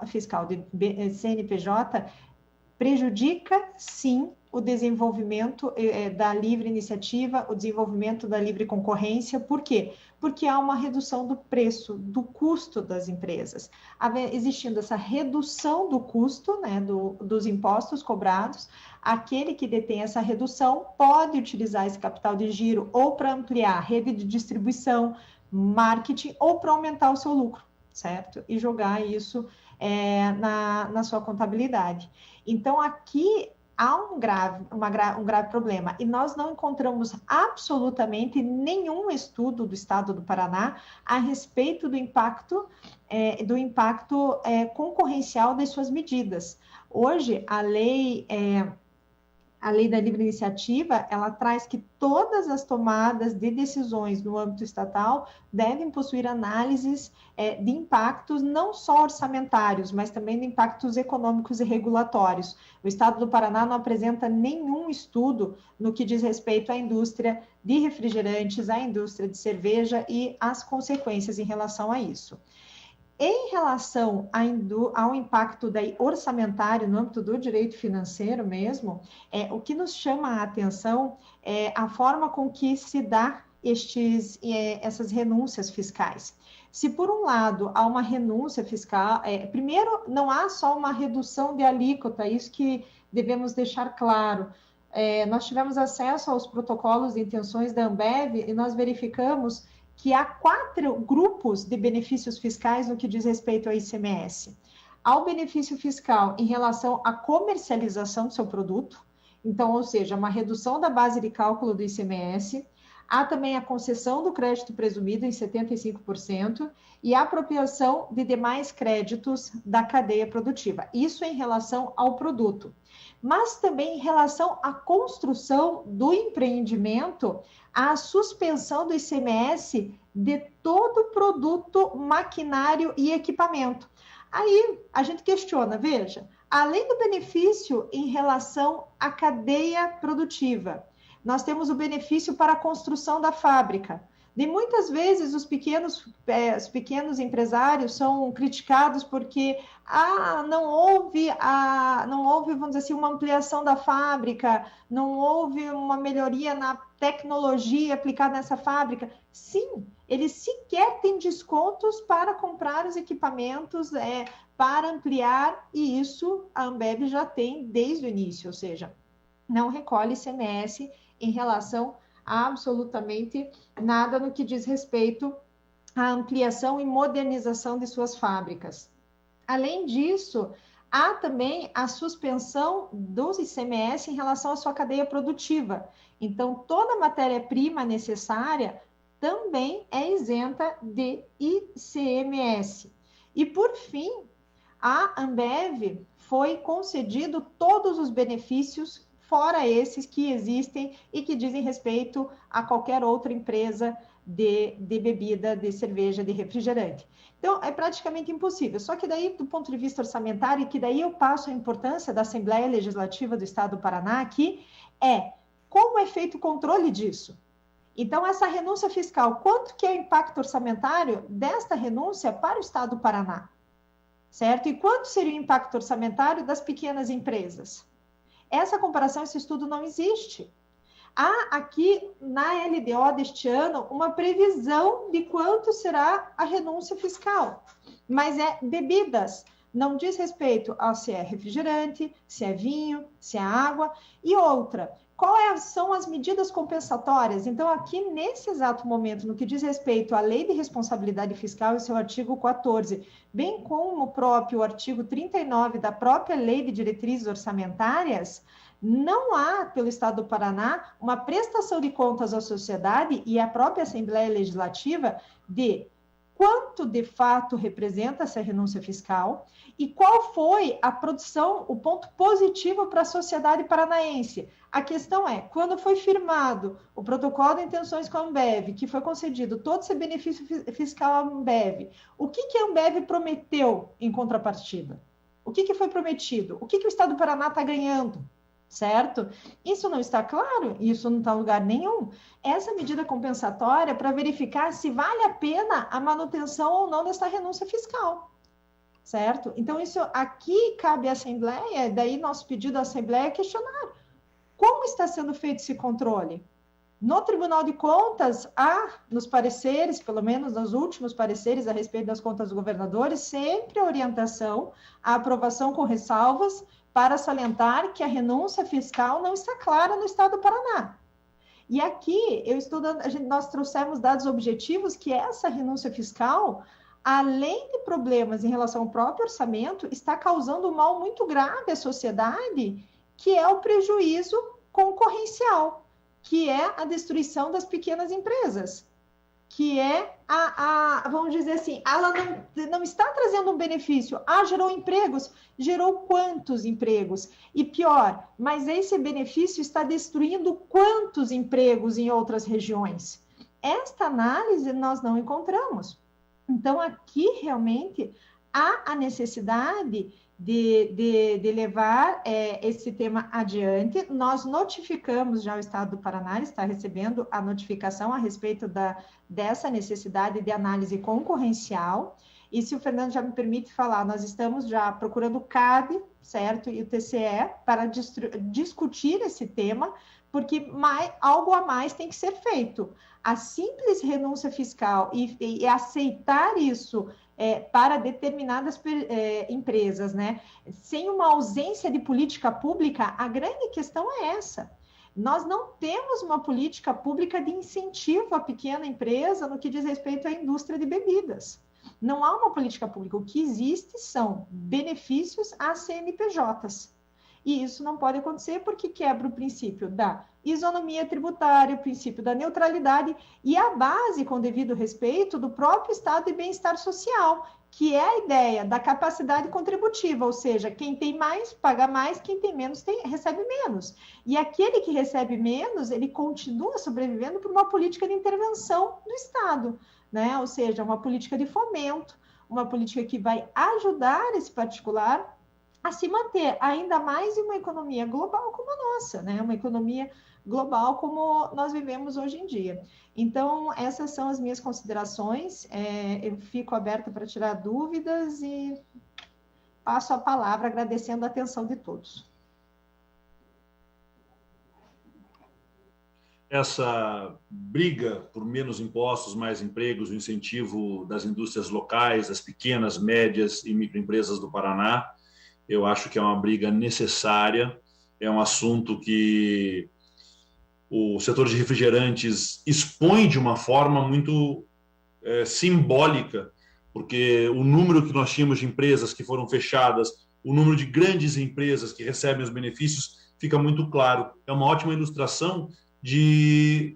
fiscal de CNPJ, prejudica, sim, o desenvolvimento da livre iniciativa, o desenvolvimento da livre concorrência. Por quê? Porque há uma redução do preço, do custo das empresas. Existindo essa redução do custo, né, dos impostos cobrados, aquele que detém essa redução pode utilizar esse capital de giro ou para ampliar a rede de distribuição, marketing ou para aumentar o seu lucro, certo? E jogar isso na sua contabilidade. Então, aqui, há um grave problema. E nós não encontramos absolutamente nenhum estudo do Estado do Paraná a respeito do impacto concorrencial das suas medidas. Hoje, a lei da livre iniciativa, ela traz que todas as tomadas de decisões no âmbito estatal devem possuir análises de impactos não só orçamentários, mas também de impactos econômicos e regulatórios. O Estado do Paraná não apresenta nenhum estudo no que diz respeito à indústria de refrigerantes, à indústria de cerveja e às consequências em relação a isso. Em relação ao impacto orçamentário no âmbito do direito financeiro mesmo, o que nos chama a atenção é a forma com que se dá essas renúncias fiscais. Se, por um lado, há uma renúncia fiscal, primeiro, não há só uma redução de alíquota, isso que devemos deixar claro. Nós tivemos acesso aos protocolos de intenções da Ambev e nós verificamos que há 4 grupos de benefícios fiscais no que diz respeito ao ICMS. Há o benefício fiscal em relação à comercialização do seu produto, então, ou seja, uma redução da base de cálculo do ICMS. Há também a concessão do crédito presumido em 75% e a apropriação de demais créditos da cadeia produtiva. Isso em relação ao produto. Mas também em relação à construção do empreendimento, a suspensão do ICMS de todo produto, maquinário e equipamento. Aí a gente questiona, veja, além do benefício em relação à cadeia produtiva, nós temos o benefício para a construção da fábrica. E muitas vezes os pequenos empresários são criticados porque não houve, vamos dizer assim, uma ampliação da fábrica, não houve uma melhoria na tecnologia aplicada nessa fábrica. Sim, eles sequer têm descontos para comprar os equipamentos, para ampliar, e isso a Ambev já tem desde o início, ou seja, não recolhe ICMS em relação a absolutamente nada no que diz respeito à ampliação e modernização de suas fábricas. Além disso, há também a suspensão dos ICMS em relação à sua cadeia produtiva. Então, toda matéria-prima necessária também é isenta de ICMS. E, por fim, a Ambev foi concedido todos os benefícios fora esses que existem e que dizem respeito a qualquer outra empresa de bebida, de cerveja, de refrigerante. Então, é praticamente impossível. Só que daí, do ponto de vista orçamentário, e que daí eu passo a importância da Assembleia Legislativa do Estado do Paraná aqui, como é feito o controle disso? Então, essa renúncia fiscal, quanto que é o impacto orçamentário desta renúncia para o Estado do Paraná? Certo? E quanto seria o impacto orçamentário das pequenas empresas? Essa comparação, esse estudo não existe. Há aqui na LDO deste ano uma previsão de quanto será a renúncia fiscal, mas é bebidas, não diz respeito a se é refrigerante, se é vinho, se é água. E outra, quais são as medidas compensatórias? Então, aqui nesse exato momento, no que diz respeito à Lei de Responsabilidade Fiscal e seu artigo 14, bem como o próprio artigo 39 da própria Lei de Diretrizes Orçamentárias, não há, pelo Estado do Paraná, uma prestação de contas à sociedade e à própria Assembleia Legislativa de quanto de fato representa essa renúncia fiscal e qual foi a produção, o ponto positivo para a sociedade paranaense. A questão é, quando foi firmado o protocolo de intenções com a Ambev, que foi concedido todo esse benefício fiscal à Ambev, o que a Ambev prometeu em contrapartida? O que foi prometido? O que o Estado do Paraná está ganhando? Certo? Isso não está claro, isso não está em lugar nenhum. Essa medida compensatória para verificar se vale a pena a manutenção ou não dessa renúncia fiscal, certo? Então, isso aqui cabe à Assembleia, daí nosso pedido à Assembleia é questionar como está sendo feito esse controle. No Tribunal de Contas, há nos pareceres, pelo menos nos últimos pareceres a respeito das contas dos governadores, sempre a orientação, a aprovação com ressalvas, para salientar que a renúncia fiscal não está clara no Estado do Paraná. E aqui, nós trouxemos dados objetivos que essa renúncia fiscal, além de problemas em relação ao próprio orçamento, está causando um mal muito grave à sociedade que é o prejuízo concorrencial, que é a destruição das pequenas empresas, que é vamos dizer assim, ela não está trazendo um benefício. Gerou empregos? Gerou quantos empregos? E pior, mas esse benefício está destruindo quantos empregos em outras regiões? Esta análise nós não encontramos. Então, aqui realmente há a necessidade de levar esse tema adiante. Nós notificamos já o Estado do Paraná, ele está recebendo a notificação a respeito dessa necessidade de análise concorrencial. E se o Fernando já me permite falar, nós estamos já procurando o CAD, certo, e o TCE para discutir esse tema, porque algo a mais tem que ser feito. A simples renúncia fiscal e aceitar isso para determinadas empresas, né? Sem uma ausência de política pública, a grande questão é essa. Nós não temos uma política pública de incentivo à pequena empresa no que diz respeito à indústria de bebidas. Não há uma política pública. O que existe são benefícios às CNPJs. E isso não pode acontecer porque quebra o princípio da isonomia tributária, o princípio da neutralidade e a base, com devido respeito, do próprio estado de bem-estar social, que é a ideia da capacidade contributiva, ou seja, quem tem mais, paga mais, quem tem menos, recebe menos. E aquele que recebe menos, ele continua sobrevivendo por uma política de intervenção do Estado, né? Ou seja, uma política de fomento, uma política que vai ajudar esse particular a se manter, ainda mais em uma economia global como a nossa, né? Uma economia global como nós vivemos hoje em dia. Então, essas são as minhas considerações. Eu fico aberta para tirar dúvidas e passo a palavra agradecendo a atenção de todos. Essa briga por menos impostos, mais empregos, o incentivo das indústrias locais, das pequenas, médias e microempresas do Paraná, eu acho que é uma briga necessária, é um assunto que o setor de refrigerantes expõe de uma forma muito simbólica, porque o número que nós tínhamos de empresas que foram fechadas, o número de grandes empresas que recebem os benefícios, fica muito claro. É uma ótima ilustração de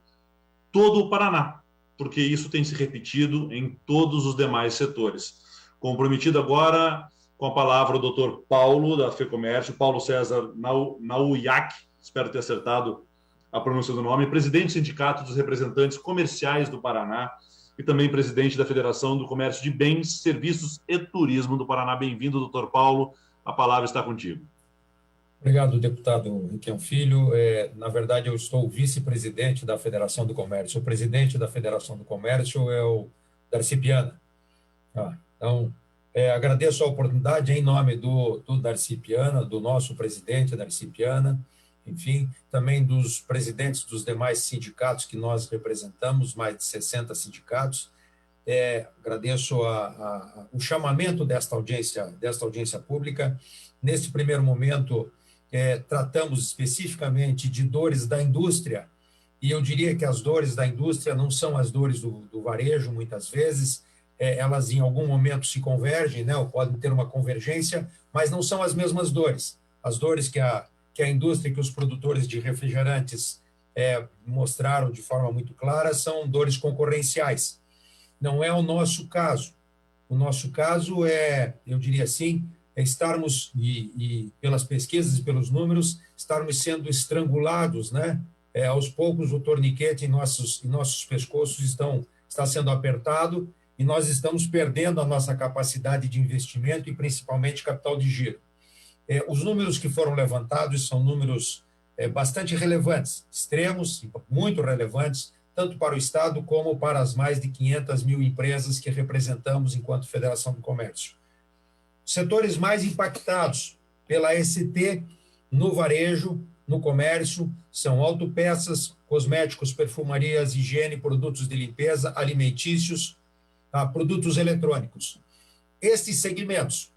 todo o Paraná, porque isso tem se repetido em todos os demais setores. Comprometido agora com a palavra o doutor Paulo, da FEComércio, Paulo César Nauiac, espero ter acertado a pronúncia do nome, presidente do Sindicato dos Representantes Comerciais do Paraná e também presidente da Federação do Comércio de Bens, Serviços e Turismo do Paraná. Bem-vindo, doutor Paulo, a palavra está contigo. Obrigado, deputado Requião Filho. Na verdade, eu estou vice-presidente da Federação do Comércio. O presidente da Federação do Comércio é o Darcy Piana. Então, agradeço a oportunidade em nome do Darcy Piana, do nosso presidente Darcy Piana, enfim, também dos presidentes dos demais sindicatos que nós representamos, mais de 60 sindicatos. Agradeço o chamamento desta audiência pública. Neste primeiro momento, tratamos especificamente de dores da indústria, e eu diria que as dores da indústria não são as dores do varejo, muitas vezes, elas em algum momento se convergem, né, ou podem ter uma convergência, mas não são as mesmas dores. As dores que a indústria, que os produtores de refrigerantes mostraram de forma muito clara, são dores concorrenciais. Não é o nosso caso. O nosso caso eu diria assim, estarmos, e pelas pesquisas e pelos números, estarmos sendo estrangulados, né? Aos poucos o torniquete em nossos pescoços está sendo apertado e nós estamos perdendo a nossa capacidade de investimento e principalmente capital de giro. Os números que foram levantados são números bastante relevantes, extremos, muito relevantes, tanto para o Estado como para as mais de 500 mil empresas que representamos enquanto Federação do Comércio. Os setores mais impactados pela ST no varejo, no comércio, são autopeças, cosméticos, perfumarias, higiene, produtos de limpeza, alimentícios, produtos eletrônicos. Estes segmentos,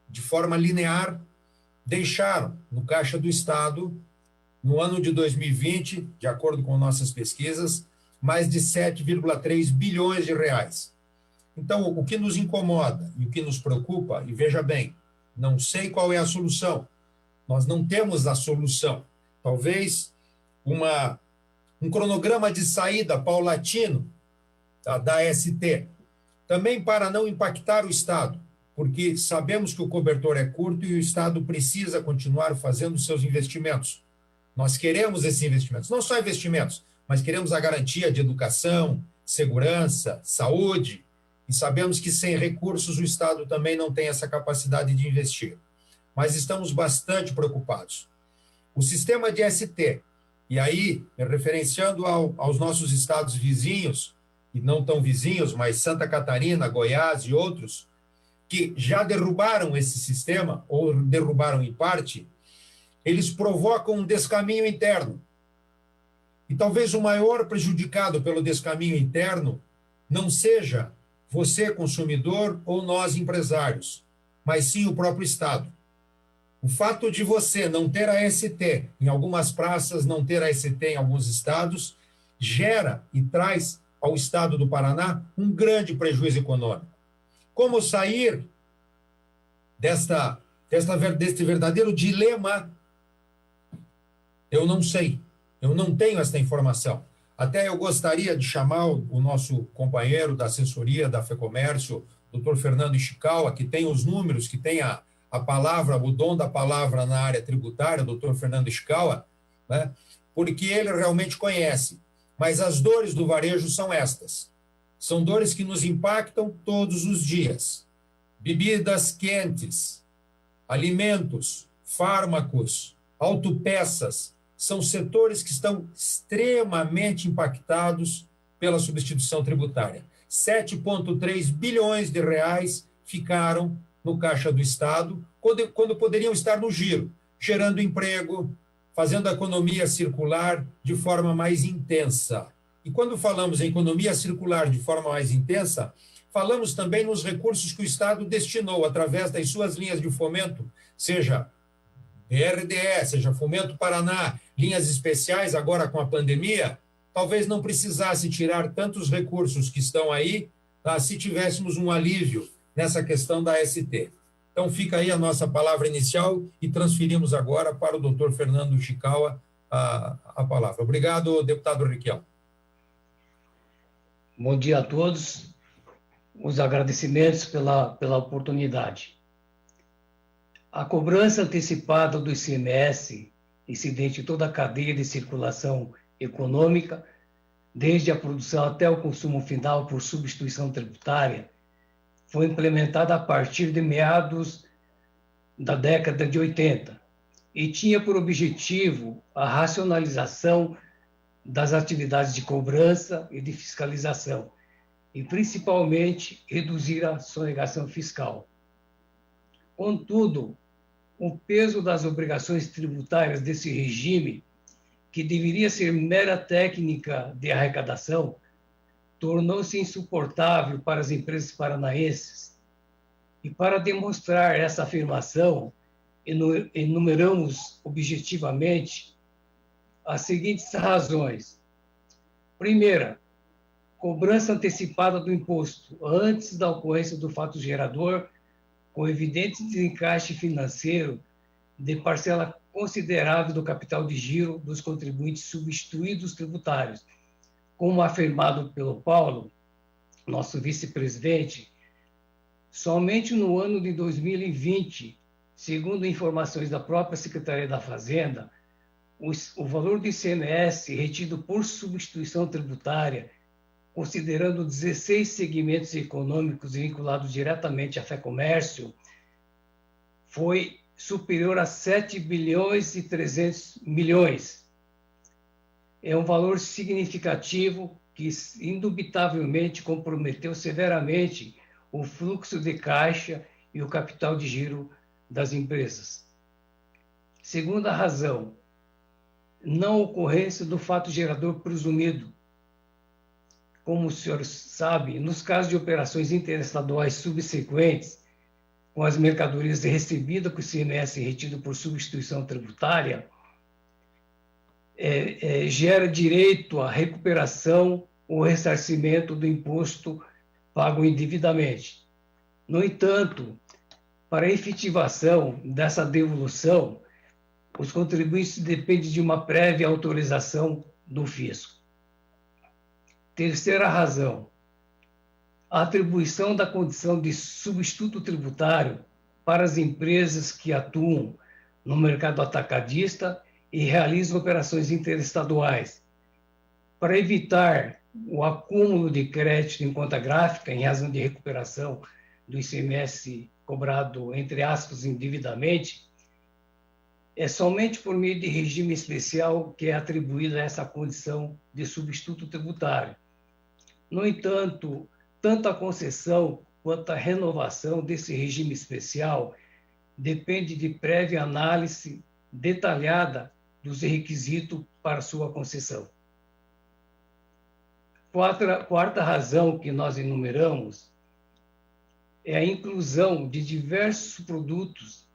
de forma linear, deixaram no caixa do Estado, no ano de 2020, de acordo com nossas pesquisas, mais de 7,3 bilhões de reais. Então, o que nos incomoda e o que nos preocupa, e veja bem, não sei qual é a solução, Nós não temos a solução. Talvez um cronograma de saída paulatino, tá, da ST, também para não impactar o Estado, porque sabemos que o cobertor é curto e o Estado precisa continuar fazendo seus investimentos. Nós queremos esses investimentos, não só investimentos, mas queremos a garantia de educação, segurança, saúde, e sabemos que sem recursos o Estado também não tem essa capacidade de investir. Mas estamos bastante preocupados. O sistema de ST, e aí, referenciando aos nossos estados vizinhos, e não tão vizinhos, mas Santa Catarina, Goiás e outros, que já derrubaram esse sistema, ou derrubaram em parte, eles provocam um descaminho interno. E talvez o maior prejudicado pelo descaminho interno não seja você, consumidor, ou nós, empresários, mas sim o próprio Estado. O fato de você não ter a ST em algumas praças, não ter a ST em alguns estados, gera e traz ao Estado do Paraná um grande prejuízo econômico. Como sair deste verdadeiro dilema? Eu não sei. Eu não tenho essa informação. Até eu gostaria de chamar o nosso companheiro da assessoria da FEComércio, doutor Fernando Ishikawa, que tem os números, que tem a palavra, o dom da palavra na área tributária, doutor Fernando Ishikawa, né? Porque ele realmente conhece. Mas as dores do varejo são estas. São dores que nos impactam todos os dias. Bebidas quentes, alimentos, fármacos, autopeças, são setores que estão extremamente impactados pela substituição tributária. 7,3 bilhões de reais ficaram no caixa do Estado, quando poderiam estar no giro, gerando emprego, fazendo a economia circular de forma mais intensa. E quando falamos em economia circular de forma mais intensa, falamos também nos recursos que o Estado destinou através das suas linhas de fomento, seja BRDE, seja Fomento Paraná, linhas especiais agora com a pandemia, talvez não precisasse tirar tantos recursos que estão aí, tá, se tivéssemos um alívio nessa questão da ST. Então fica aí a nossa palavra inicial e transferimos agora para o doutor Fernando Ishikawa a palavra. Obrigado, deputado Riquelme. Bom dia a todos. Os agradecimentos pela oportunidade. A cobrança antecipada do ICMS, incidente em toda a cadeia de circulação econômica, desde a produção até o consumo final por substituição tributária, foi implementada a partir de meados da década de 80 e tinha por objetivo a racionalização das atividades de cobrança e de fiscalização, e principalmente reduzir a sonegação fiscal. Contudo, o peso das obrigações tributárias desse regime, que deveria ser mera técnica de arrecadação, tornou-se insuportável para as empresas paranaenses. E para demonstrar essa afirmação, enumeramos objetivamente as seguintes razões. Primeira, cobrança antecipada do imposto antes da ocorrência do fato gerador, com evidente desencaixe financeiro de parcela considerável do capital de giro dos contribuintes substituídos tributários. Como afirmado pelo Paulo, nosso vice-presidente, somente no ano de 2020, segundo informações da própria Secretaria da Fazenda, o valor do ICMS retido por substituição tributária, considerando 16 segmentos econômicos vinculados diretamente à FEComércio, foi superior a 7 bilhões e 300 milhões. É um valor significativo que, indubitavelmente, comprometeu severamente o fluxo de caixa e o capital de giro das empresas. Segunda razão, não ocorrência do fato gerador presumido. Como o senhor sabe, nos casos de operações interestaduais subsequentes, com as mercadorias recebidas com o ICMS retido por substituição tributária, gera direito à recuperação ou ressarcimento do imposto pago indevidamente. No entanto, para a efetivação dessa devolução, os contribuintes dependem de uma prévia autorização do fisco. Terceira razão, a atribuição da condição de substituto tributário para as empresas que atuam no mercado atacadista e realizam operações interestaduais, para evitar o acúmulo de crédito em conta gráfica em razão de recuperação do ICMS cobrado, entre aspas, indevidamente, é somente por meio de regime especial que é atribuída essa condição de substituto tributário. No entanto, tanto a concessão quanto a renovação desse regime especial depende de prévia análise detalhada dos requisitos para sua concessão. Quarta razão que nós enumeramos é a inclusão de diversos produtos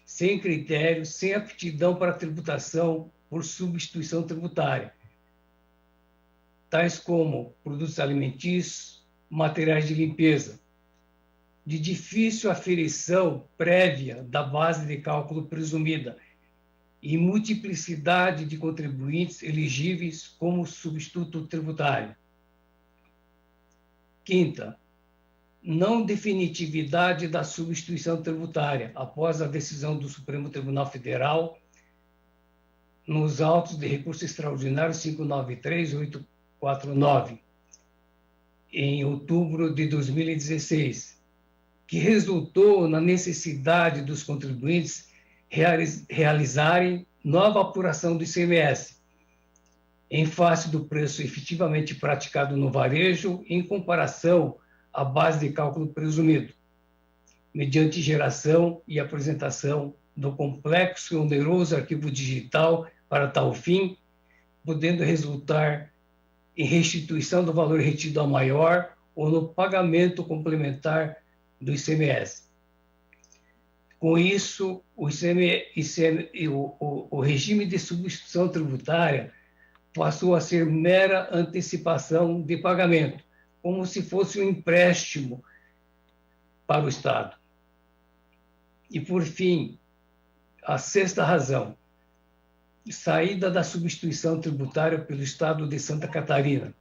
sem critérios, sem aptidão para tributação por substituição tributária, tais como produtos alimentícios, materiais de limpeza, de difícil aferição prévia da base de cálculo presumida e multiplicidade de contribuintes elegíveis como substituto tributário. Quinta, não definitividade da substituição tributária após a decisão do Supremo Tribunal Federal nos autos de recurso extraordinário 593-849, em outubro de 2016, que resultou na necessidade dos contribuintes realizarem nova apuração do ICMS, em face do preço efetivamente praticado no varejo em comparação à base de cálculo presumido, mediante geração e apresentação do complexo e oneroso arquivo digital para tal fim, podendo resultar em restituição do valor retido a maior ou no pagamento complementar do ICMS. Com isso, o regime de substituição tributária passou a ser mera antecipação de pagamento, como se fosse um empréstimo para o Estado. E, por fim, a sexta razão, saída da substituição tributária pelo Estado de Santa Catarina,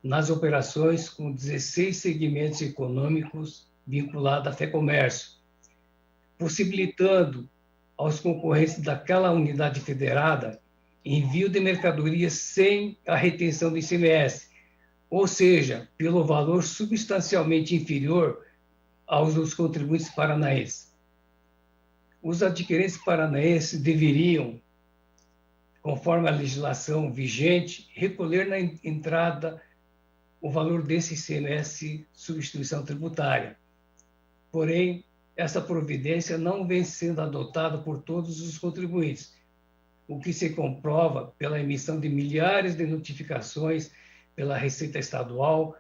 nas operações com 16 segmentos econômicos vinculados à FEComércio, possibilitando aos concorrentes daquela unidade federada envio de mercadorias sem a retenção do ICMS, ou seja, pelo valor substancialmente inferior aos dos contribuintes paranaenses. Os adquirentes paranaenses deveriam, conforme a legislação vigente, recolher na entrada o valor desse ICMS substituição tributária. Porém, essa providência não vem sendo adotada por todos os contribuintes, o que se comprova pela emissão de milhares de notificações pela Receita Estadual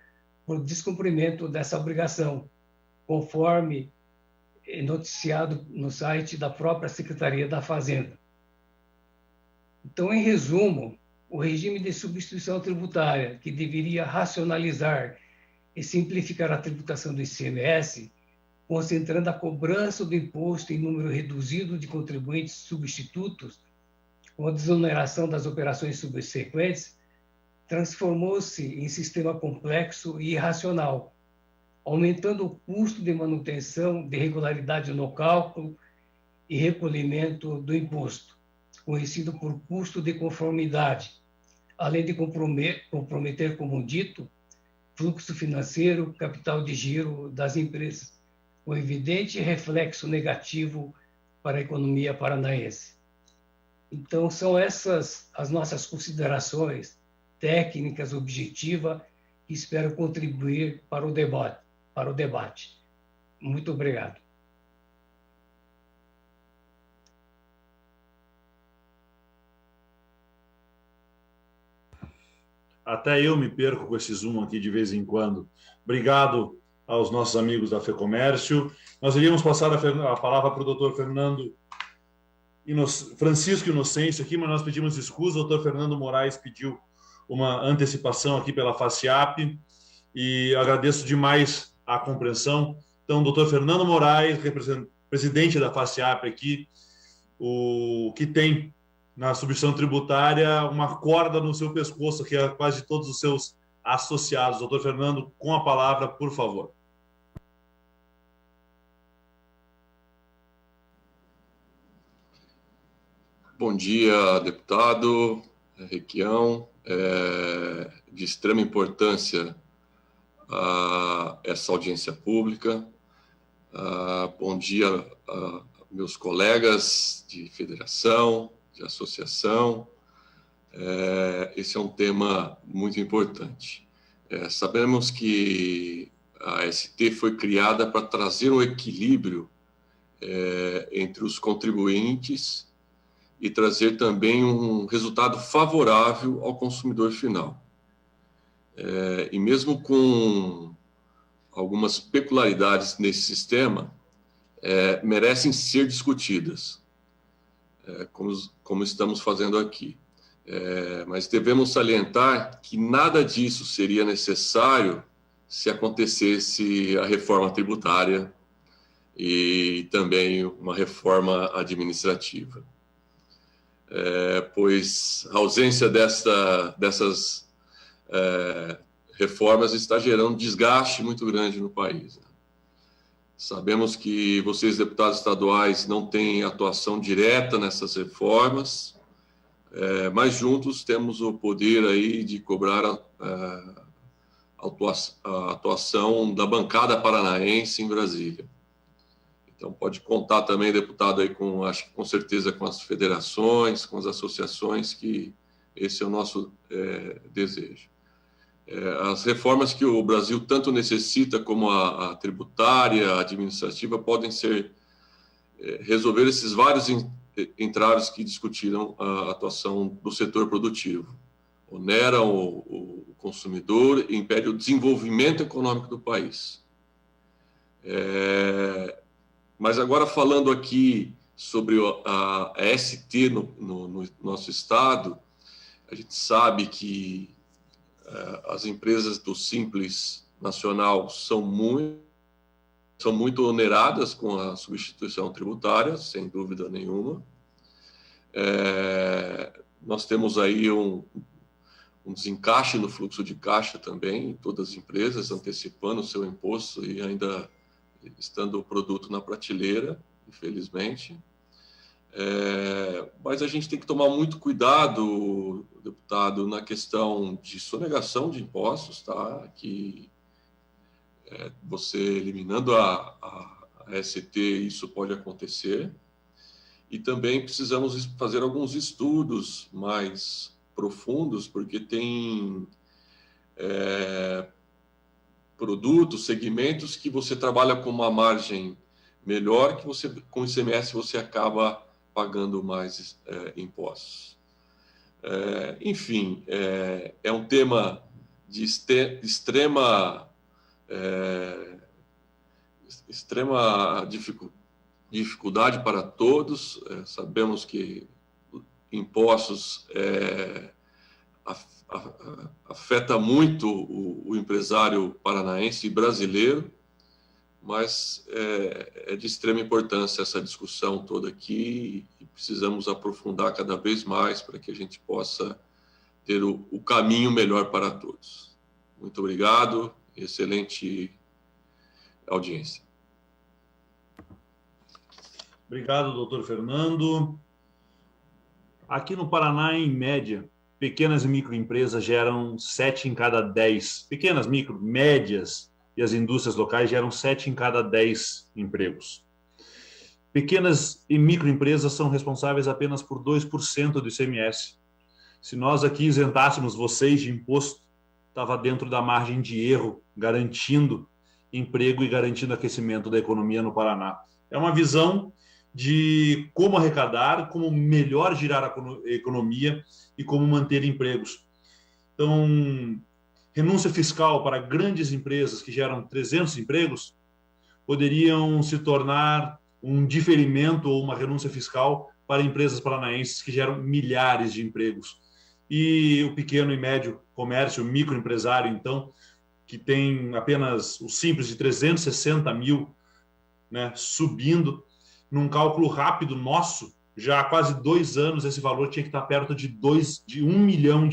por descumprimento dessa obrigação, conforme noticiado no site da própria Secretaria da Fazenda. Então, em resumo, o regime de substituição tributária, que deveria racionalizar e simplificar a tributação do ICMS, concentrando a cobrança do imposto em número reduzido de contribuintes substitutos, com a desoneração das operações subsequentes, transformou-se em sistema complexo e irracional, aumentando o custo de manutenção de regularidade no cálculo e recolhimento do imposto, conhecido por custo de conformidade, além de comprometer, como dito, fluxo financeiro, capital de giro das empresas, com evidente reflexo negativo para a economia paranaense. Então, são essas as nossas considerações técnicas, objetivas, que espero contribuir para o debate. Muito obrigado. Até eu me perco com esse Zoom aqui de vez em quando. Obrigado aos nossos amigos da FEComércio. Nós iríamos passar a palavra para o doutor Francisco Inocêncio aqui, mas nós pedimos desculpas. O doutor Fernando Moraes pediu uma antecipação aqui pela FACIAP e agradeço demais a compreensão. Então, doutor Fernando Moraes, presidente da FACIAP aqui, o que tem na substituição tributária uma corda no seu pescoço, que é quase todos os seus associados. Doutor Fernando, com a palavra, por favor. Bom dia, deputado Requião. De extrema importância essa audiência pública. Bom dia a meus colegas de federação, de associação. Esse é um tema muito importante. Sabemos que a ST foi criada para trazer um equilíbrio entre os contribuintes e trazer também um resultado favorável ao consumidor final. E mesmo com algumas peculiaridades nesse sistema, merecem ser discutidas, como estamos fazendo aqui. Mas devemos salientar que nada disso seria necessário se acontecesse a reforma tributária e também uma reforma administrativa. Pois a ausência dessas reformas está gerando um desgaste muito grande no país. Sabemos que vocês, deputados estaduais, não têm atuação direta nessas reformas, mas juntos temos o poder aí de cobrar a atuação da bancada paranaense em Brasília. Então, pode contar também, deputado, aí acho que com certeza com as federações, com as associações, que esse é o nosso desejo. As reformas que o Brasil tanto necessita, como a tributária, a administrativa, podem resolver esses vários entraves que discutiram a atuação do setor produtivo. Oneram o consumidor e impedem o desenvolvimento econômico do país. Mas agora, falando aqui sobre a ST no nosso estado, a gente sabe que as empresas do Simples Nacional são muito oneradas com a substituição tributária, sem dúvida nenhuma. Nós temos aí um desencaixe no fluxo de caixa também, em todas as empresas, antecipando o seu imposto e ainda estando o produto na prateleira, infelizmente. Mas a gente tem que tomar muito cuidado, deputado, na questão de sonegação de impostos, tá? Que você eliminando a ST, isso pode acontecer. E também precisamos fazer alguns estudos mais profundos, porque tem produtos, segmentos que você trabalha com uma margem melhor, que você, com ICMS, você acaba pagando mais impostos. Enfim, é um tema de extrema dificuldade para todos. Sabemos que impostos afeta muito o empresário paranaense e brasileiro, mas é de extrema importância essa discussão toda aqui e precisamos aprofundar cada vez mais para que a gente possa ter o caminho melhor para todos. Muito obrigado, excelente audiência. Obrigado, doutor Fernando. Aqui no Paraná, em média, pequenas e microempresas geram 7 em cada 10. Pequenas, micro, médias e as indústrias locais geram 7 em cada 10 empregos. Pequenas e microempresas são responsáveis apenas por 2% do ICMS. Se nós aqui isentássemos vocês de imposto, estava dentro da margem de erro, garantindo emprego e garantindo aquecimento da economia no Paraná. É uma visão de como arrecadar, como melhor girar a economia e como manter empregos. Então, renúncia fiscal para grandes empresas que geram 300 empregos poderiam se tornar um diferimento ou uma renúncia fiscal para empresas paranaenses que geram milhares de empregos. E o pequeno e médio comércio, o microempresário, então, que tem apenas o simples de 360 mil, né, subindo, num cálculo rápido nosso, Já há quase 2 anos, esse valor tinha que estar perto de R$1 milhão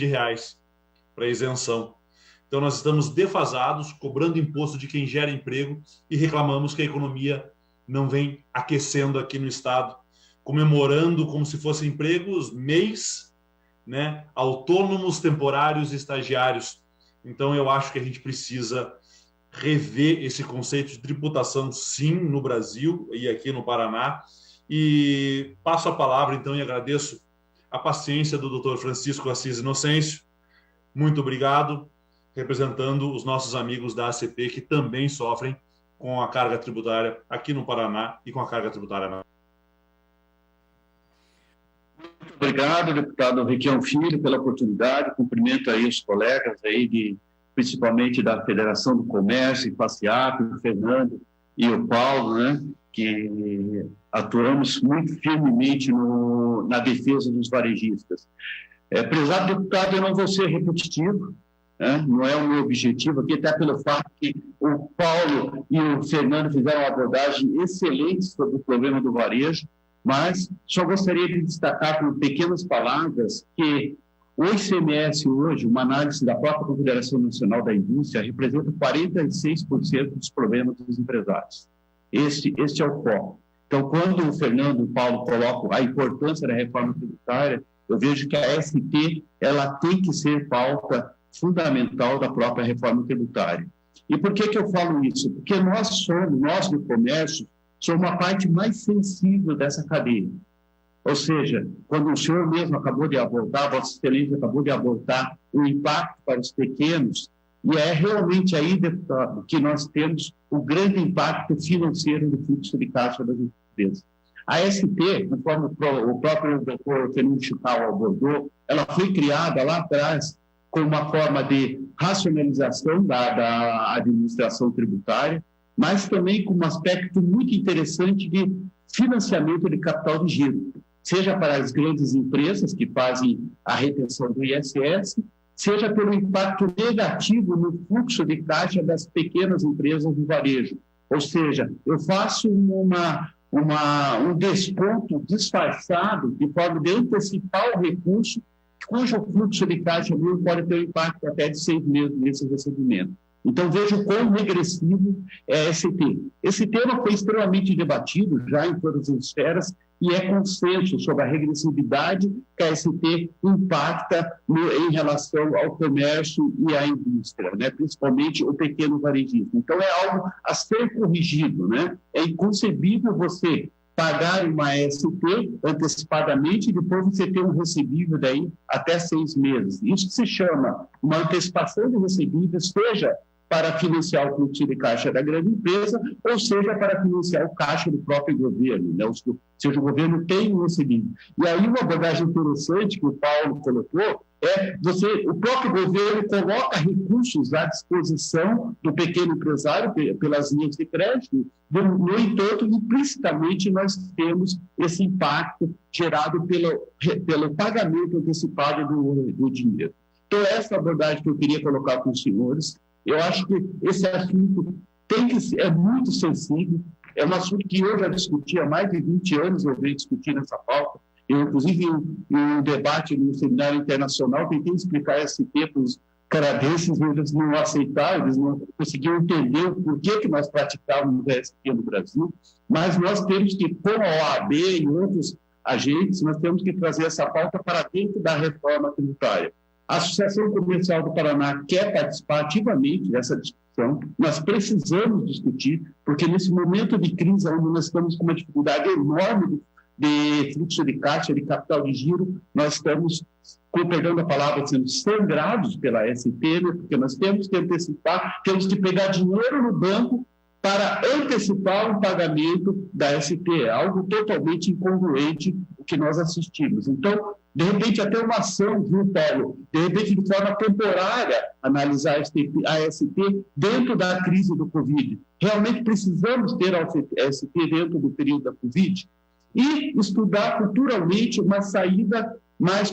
para isenção. Então, nós estamos defasados, cobrando imposto de quem gera emprego e reclamamos que a economia não vem aquecendo aqui no Estado, comemorando como se fossem empregos MEIs, né, autônomos, temporários e estagiários. Então, eu acho que a gente precisa rever esse conceito de tributação, sim, no Brasil e aqui no Paraná. E passo a palavra, então, e agradeço a paciência do Dr. Francisco Assis Inocêncio. Muito obrigado, representando os nossos amigos da ACP, que também sofrem com a carga tributária aqui no Paraná e com a carga tributária na... Muito obrigado, deputado Requião Filho, pela oportunidade. Cumprimento aí os colegas aí, principalmente da Federação do Comércio, FACIAP, o Fernando e o Paulo, né, que atuamos muito firmemente na defesa dos varejistas. Prezado deputado, eu não vou ser repetitivo, né? Não é o meu objetivo aqui, até pelo fato que o Paulo e o Fernando fizeram uma abordagem excelente sobre o problema do varejo, mas só gostaria de destacar por pequenas palavras que o ICMS hoje, uma análise da própria Confederação Nacional da Indústria, representa 46% dos problemas dos empresários. Este é o foco. Então, quando o Fernando e o Paulo colocam a importância da reforma tributária, eu vejo que a ST ela tem que ser pauta fundamental da própria reforma tributária. E por que eu falo isso? Porque nós do comércio, somos uma parte mais sensível dessa cadeia. Ou seja, quando o senhor mesmo acabou de abordar, Vossa Excelência acabou de abordar o impacto para os pequenos, e é realmente aí, deputado, que nós temos o grande impacto financeiro do fluxo de caixa das empresas. A ST, conforme o próprio doutor Fernando Chical abordou, ela foi criada lá atrás como uma forma de racionalização da administração tributária, mas também com um aspecto muito interessante de financiamento de capital de giro, seja para as grandes empresas que fazem a retenção do ISS, seja pelo impacto negativo no fluxo de caixa das pequenas empresas do varejo. Ou seja, eu faço um desconto disfarçado de forma de antecipar o recurso, cujo fluxo de caixa mesmo pode ter um impacto até de 6 meses nesse recebimento. Então, vejo quão regressivo é a ST. Esse tema foi extremamente debatido já em todas as esferas e é consenso sobre a regressividade que a ST impacta em relação ao comércio e à indústria, né? Principalmente o pequeno varejista. Então, é algo a ser corrigido, né? É inconcebível você pagar uma ST antecipadamente e depois você ter um recebível daí até 6 meses. Isso se chama uma antecipação de recebíveis, seja para financiar o fluxo de caixa da grande empresa, ou seja, para financiar o caixa do próprio governo, né? Seja, o governo tem um recebível. E aí uma abordagem interessante que o Paulo colocou é o próprio governo coloca recursos à disposição do pequeno empresário pelas linhas de crédito, no entanto, implicitamente nós temos esse impacto gerado pelo pagamento antecipado do dinheiro. Então, essa abordagem que eu queria colocar com os senhores. Eu acho que esse assunto é muito sensível, é um assunto que eu já discuti há mais de 20 anos, eu venho discutindo essa pauta. Eu, inclusive, em um debate no seminário internacional, tentei explicar esse tema para os canadenses, eles não aceitaram, eles não conseguiram entender o porquê que nós praticávamos o ST no Brasil, mas nós temos que, com a OAB e outros agentes, nós temos que trazer essa pauta para dentro da reforma tributária. A Associação Comercial do Paraná quer participar ativamente dessa discussão. Nós precisamos discutir, porque nesse momento de crise, onde nós estamos com uma dificuldade enorme de fluxo de caixa, de capital de giro, nós estamos, pegando a palavra, sendo sangrados pela ST, né? Porque nós temos que antecipar, temos que pegar dinheiro no banco para antecipar o pagamento da ST. É algo totalmente incongruente o que nós assistimos. Então, de repente, até uma ação, viu, Paulo? De repente, de forma temporária, analisar a ST dentro da crise do Covid. Realmente precisamos ter a ST dentro do período da Covid e estudar culturalmente uma saída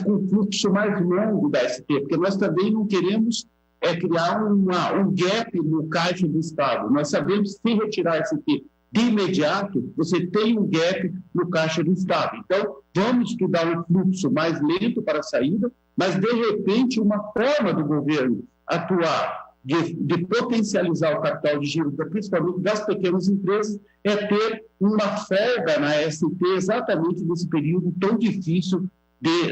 com um fluxo mais longo da ST, porque nós também não queremos criar um gap no caixa do Estado. Nós sabemos que, se retirar a ST de imediato, você tem um gap no caixa do Estado. Então, vamos estudar um fluxo mais lento para a saída, mas, de repente, uma forma do governo atuar de potencializar o capital de giro, principalmente das pequenas empresas, é ter uma folga na ST exatamente nesse período tão difícil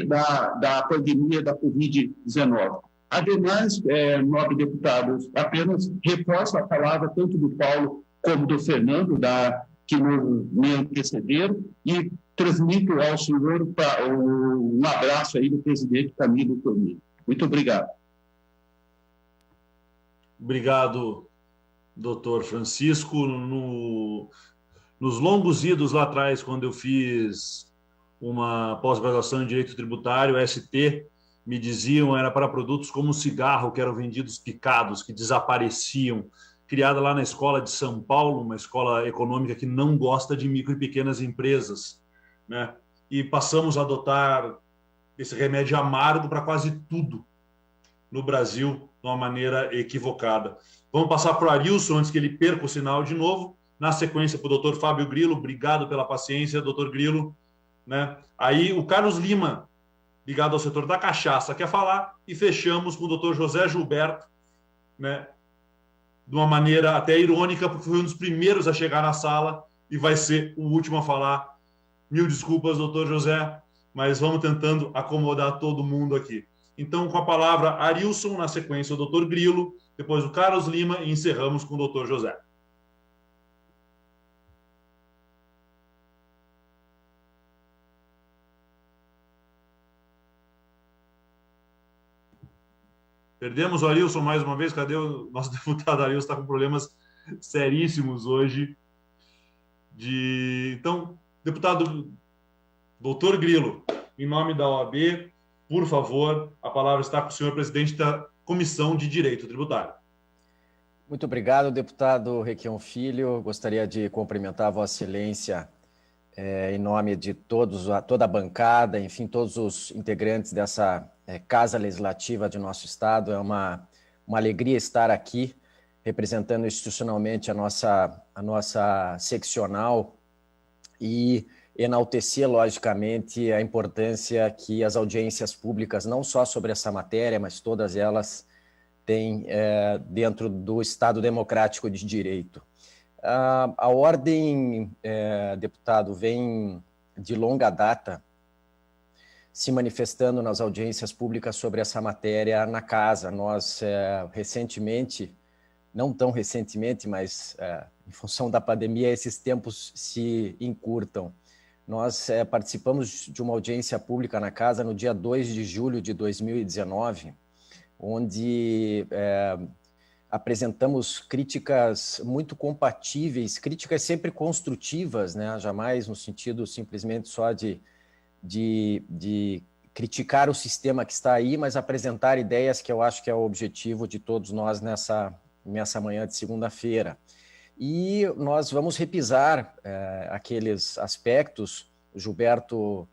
da pandemia da Covid-19. Ademais, nobre deputado, apenas reforço a palavra tanto do Paulo como do Fernando, que me antecederam, e transmito ao senhor um abraço aí do presidente Camilo Toninho. Muito obrigado. Obrigado, doutor Francisco. Nos longos idos lá atrás, quando eu fiz uma pós-graduação em Direito Tributário, ST, me diziam era para produtos como cigarro, que eram vendidos picados, que desapareciam, criada lá na escola de São Paulo, uma escola econômica que não gosta de micro e pequenas empresas, né? E passamos a adotar esse remédio amargo para quase tudo no Brasil, de uma maneira equivocada. Vamos passar para o Arilson, antes que ele perca o sinal de novo. Na sequência, para o doutor Fábio Grilo. Obrigado pela paciência, doutor Grilo, né? Aí o Carlos Lima, ligado ao setor da cachaça, quer falar, e fechamos com o doutor José Gilberto, né? De uma maneira até irônica, porque foi um dos primeiros a chegar na sala e vai ser o último a falar. Mil desculpas, doutor José, mas vamos tentando acomodar todo mundo aqui. Então, com a palavra, Arilson, na sequência, o doutor Grilo, depois o Carlos Lima e encerramos com o doutor José. Perdemos o Arilson mais uma vez. Cadê o nosso deputado Arilson? Está com problemas seríssimos hoje. Então, deputado doutor Grilo, em nome da OAB, por favor, a palavra está com o senhor presidente da Comissão de Direito Tributário. Muito obrigado, deputado Requião Filho. Gostaria de cumprimentar a Vossa Excelência em nome de toda a bancada, enfim, todos os integrantes dessa Casa Legislativa de nosso Estado. É uma alegria estar aqui representando institucionalmente a nossa seccional e enaltecer, logicamente, a importância que as audiências públicas, não só sobre essa matéria, mas todas elas têm dentro do Estado Democrático de Direito. A ordem, deputado, vem de longa data se manifestando nas audiências públicas sobre essa matéria na Casa. Nós, recentemente, não tão recentemente, mas em função da pandemia, esses tempos se encurtam. Nós participamos de uma audiência pública na Casa no dia 2 de julho de 2019, onde apresentamos críticas muito compatíveis, críticas sempre construtivas, né? Jamais no sentido simplesmente só de criticar o sistema que está aí, mas apresentar ideias, que eu acho que é o objetivo de todos nós nessa manhã de segunda-feira. E nós vamos repisar aqueles aspectos. O Gilberto,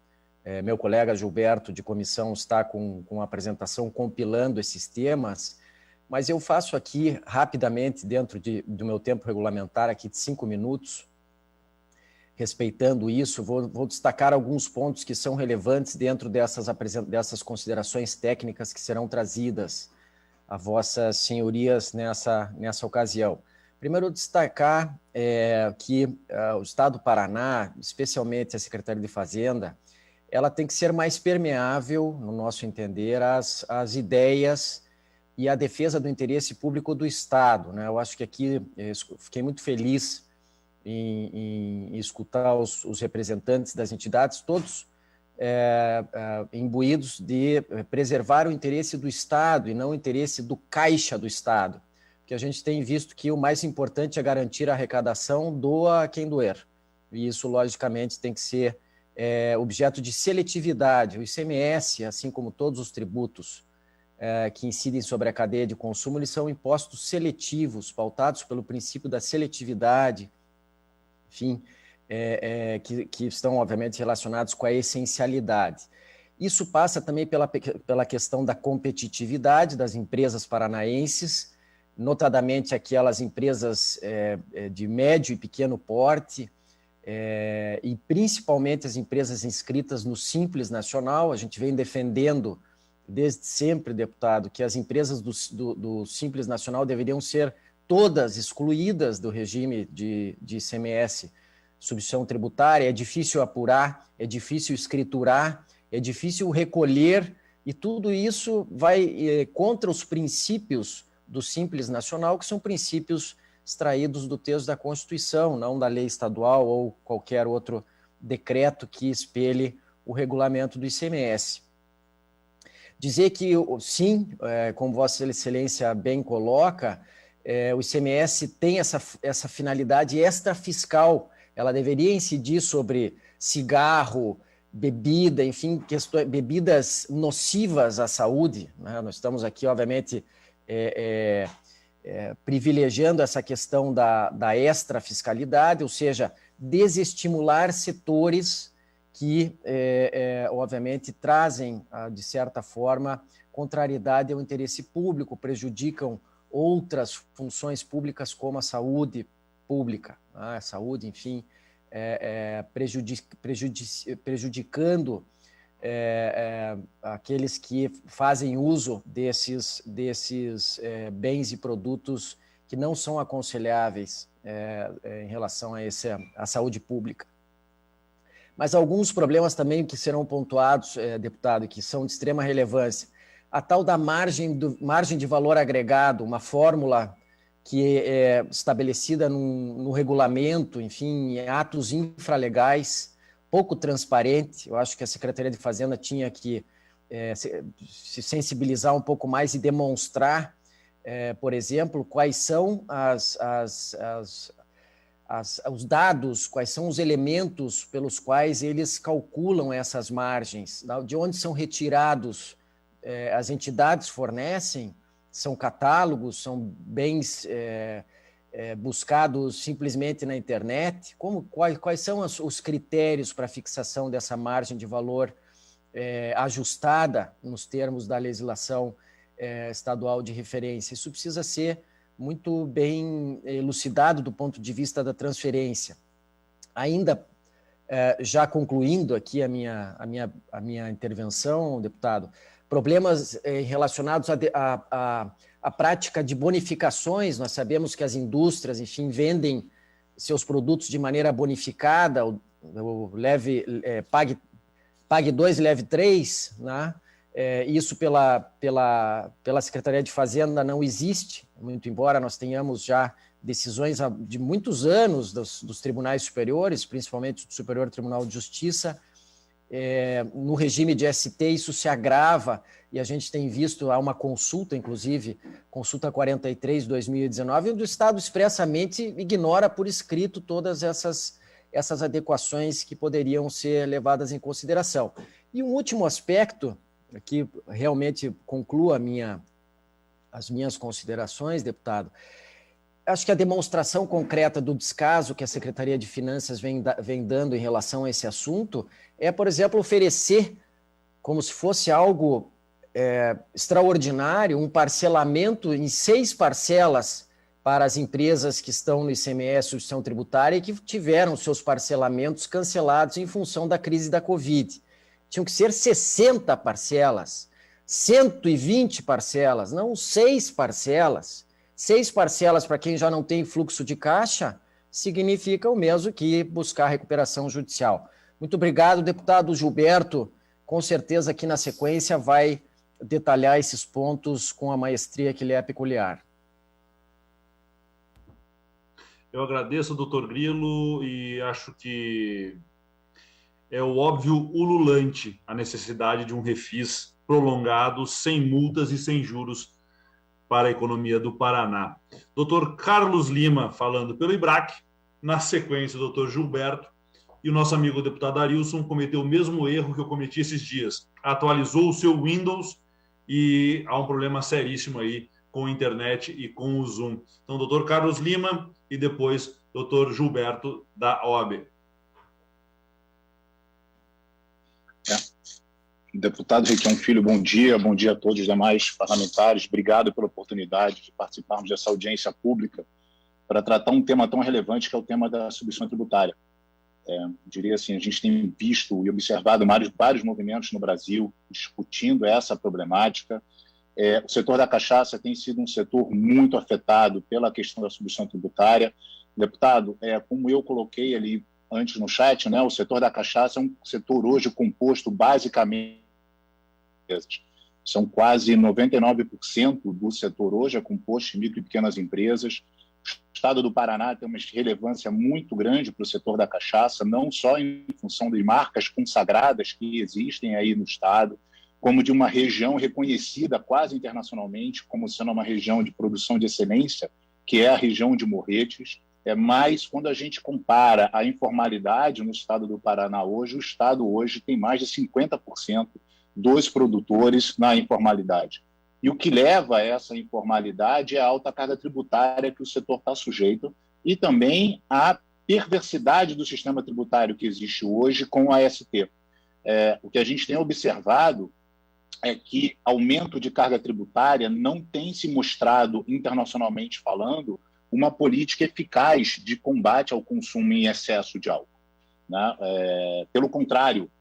meu colega Gilberto de comissão, está com a apresentação compilando esses temas, mas eu faço aqui rapidamente, dentro do meu tempo regulamentar, aqui de 5 minutos, respeitando isso, vou destacar alguns pontos que são relevantes dentro dessas considerações técnicas que serão trazidas a vossas senhorias nessa ocasião. Primeiro, destacar que o Estado do Paraná, especialmente a Secretaria de Fazenda, ela tem que ser mais permeável, no nosso entender, às ideias e à defesa do interesse público do Estado, né? Eu acho que aqui fiquei muito feliz em escutar os representantes das entidades, todos imbuídos de preservar o interesse do Estado e não o interesse do caixa do Estado, porque a gente tem visto que o mais importante é garantir a arrecadação, doa quem doer, e isso logicamente tem que ser objeto de seletividade. O ICMS, assim como todos os tributos que incidem sobre a cadeia de consumo, eles são impostos seletivos, pautados pelo princípio da seletividade, enfim, que estão, obviamente, relacionados com a essencialidade. Isso passa também pela questão da competitividade das empresas paranaenses, notadamente aquelas empresas de médio e pequeno porte, e principalmente as empresas inscritas no Simples Nacional. A gente vem defendendo desde sempre, deputado, que as empresas do Simples Nacional deveriam ser todas excluídas do regime de ICMS, substituição tributária. É difícil apurar, é difícil escriturar, é difícil recolher, e tudo isso vai contra os princípios do Simples Nacional, que são princípios extraídos do texto da Constituição, não da lei estadual ou qualquer outro decreto que espelhe o regulamento do ICMS. Dizer que, sim, como Vossa Excelência bem coloca, o ICMS tem essa finalidade extrafiscal. Ela deveria incidir sobre cigarro, bebida, enfim, bebidas nocivas à saúde, né? Nós estamos aqui, obviamente, privilegiando essa questão da extrafiscalidade, ou seja, desestimular setores que, obviamente, trazem, de certa forma, contrariedade ao interesse público, prejudicam outras funções públicas como a saúde pública, a saúde, enfim, prejudicando aqueles que fazem uso desses bens e produtos que não são aconselháveis em relação à saúde pública. Mas alguns problemas também que serão pontuados, deputado, que são de extrema relevância. A tal da margem de valor agregado, uma fórmula que é estabelecida no regulamento, enfim, em atos infralegais, pouco transparente. Eu acho que a Secretaria de Fazenda tinha que se sensibilizar um pouco mais e demonstrar, por exemplo, quais são os dados, quais são os elementos pelos quais eles calculam essas margens, de onde são retirados, as entidades fornecem, são catálogos, são bens buscados simplesmente na internet. Quais são os critérios para a fixação dessa margem de valor ajustada nos termos da legislação estadual de referência? Isso precisa ser muito bem elucidado do ponto de vista da transferência. Ainda já concluindo aqui a minha intervenção, deputado, problemas relacionados à prática de bonificações. Nós sabemos que as indústrias, enfim, vendem seus produtos de maneira bonificada, pague 2, leve 3, né? Isso pela Secretaria de Fazenda não existe, muito embora nós tenhamos já decisões de muitos anos dos tribunais superiores, principalmente do Superior Tribunal de Justiça. No regime de ST isso se agrava, e a gente tem visto, há uma consulta, inclusive, consulta 43/2019, onde o Estado expressamente ignora por escrito todas essas adequações que poderiam ser levadas em consideração. E um último aspecto, que realmente concluo as minhas considerações, deputado. Acho que a demonstração concreta do descaso que a Secretaria de Finanças vem dando em relação a esse assunto é, por exemplo, oferecer, como se fosse algo extraordinário, um parcelamento em 6 parcelas para as empresas que estão no ICMS, substituição tributária, e que tiveram seus parcelamentos cancelados em função da crise da Covid. Tinham que ser 60 parcelas, 120 parcelas, não 6 parcelas. 6 parcelas para quem já não tem fluxo de caixa significa o mesmo que buscar recuperação judicial. Muito obrigado, deputado Gilberto. Com certeza aqui na sequência vai detalhar esses pontos com a maestria que lhe é peculiar. Eu agradeço, doutor Grilo, e acho que é o óbvio ululante a necessidade de um refis prolongado, sem multas e sem juros para a economia do Paraná. Doutor Carlos Lima, falando pelo IBRAC, na sequência, o doutor Gilberto, e o nosso amigo deputado Arilson cometeu o mesmo erro que eu cometi esses dias. Atualizou o seu Windows e há um problema seríssimo aí com a internet e com o Zoom. Então, doutor Carlos Lima e depois doutor Gilberto, da OAB. Deputado Requião Filho, bom dia a todos os demais parlamentares. Obrigado pela oportunidade de participarmos dessa audiência pública para tratar um tema tão relevante que é o tema da substituição tributária. Diria assim, a gente tem visto e observado vários movimentos no Brasil discutindo essa problemática. O setor da cachaça tem sido um setor muito afetado pela questão da substituição tributária. Deputado, como eu coloquei ali antes no chat, né, o setor da cachaça é um setor hoje composto basicamente de empresas. São quase 99% do setor hoje é composto de micro e pequenas empresas. O estado do Paraná tem uma relevância muito grande para o setor da cachaça, não só em função de marcas consagradas que existem aí no estado, como de uma região reconhecida quase internacionalmente como sendo uma região de produção de excelência, que é a região de Morretes. Mas quando a gente compara a informalidade no estado do Paraná hoje, o estado hoje tem mais de 50% dos produtores na informalidade. E o que leva a essa informalidade é a alta carga tributária que o setor está sujeito e também a perversidade do sistema tributário que existe hoje com a AST. O que a gente tem observado é que aumento de carga tributária não tem se mostrado, internacionalmente falando, uma política eficaz de combate ao consumo em excesso de álcool, né? Pelo contrário,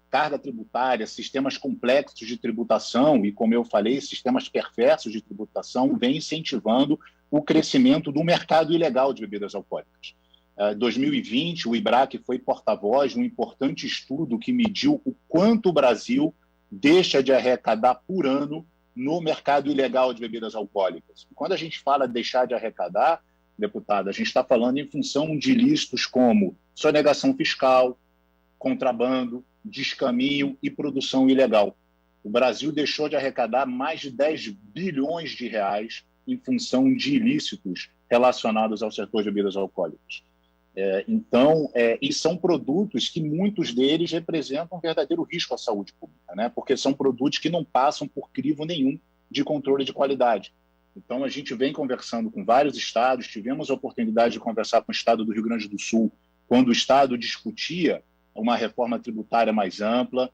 carga tributária, sistemas complexos de tributação e, como eu falei, sistemas perversos de tributação vem incentivando o crescimento do mercado ilegal de bebidas alcoólicas. Em 2020, o IBRAC foi porta-voz de um importante estudo que mediu o quanto o Brasil deixa de arrecadar por ano no mercado ilegal de bebidas alcoólicas. Quando a gente fala deixar de arrecadar, deputado, a gente está falando em função de ilícitos como sonegação fiscal, contrabando, descaminho e produção ilegal. O Brasil deixou de arrecadar mais de 10 bilhões de reais em função de ilícitos relacionados ao setor de bebidas alcoólicas. E são produtos que muitos deles representam um verdadeiro risco à saúde pública, né? Porque são produtos que não passam por crivo nenhum de controle de qualidade. Então, a gente vem conversando com vários estados, tivemos a oportunidade de conversar com o estado do Rio Grande do Sul, quando o estado discutia uma reforma tributária mais ampla,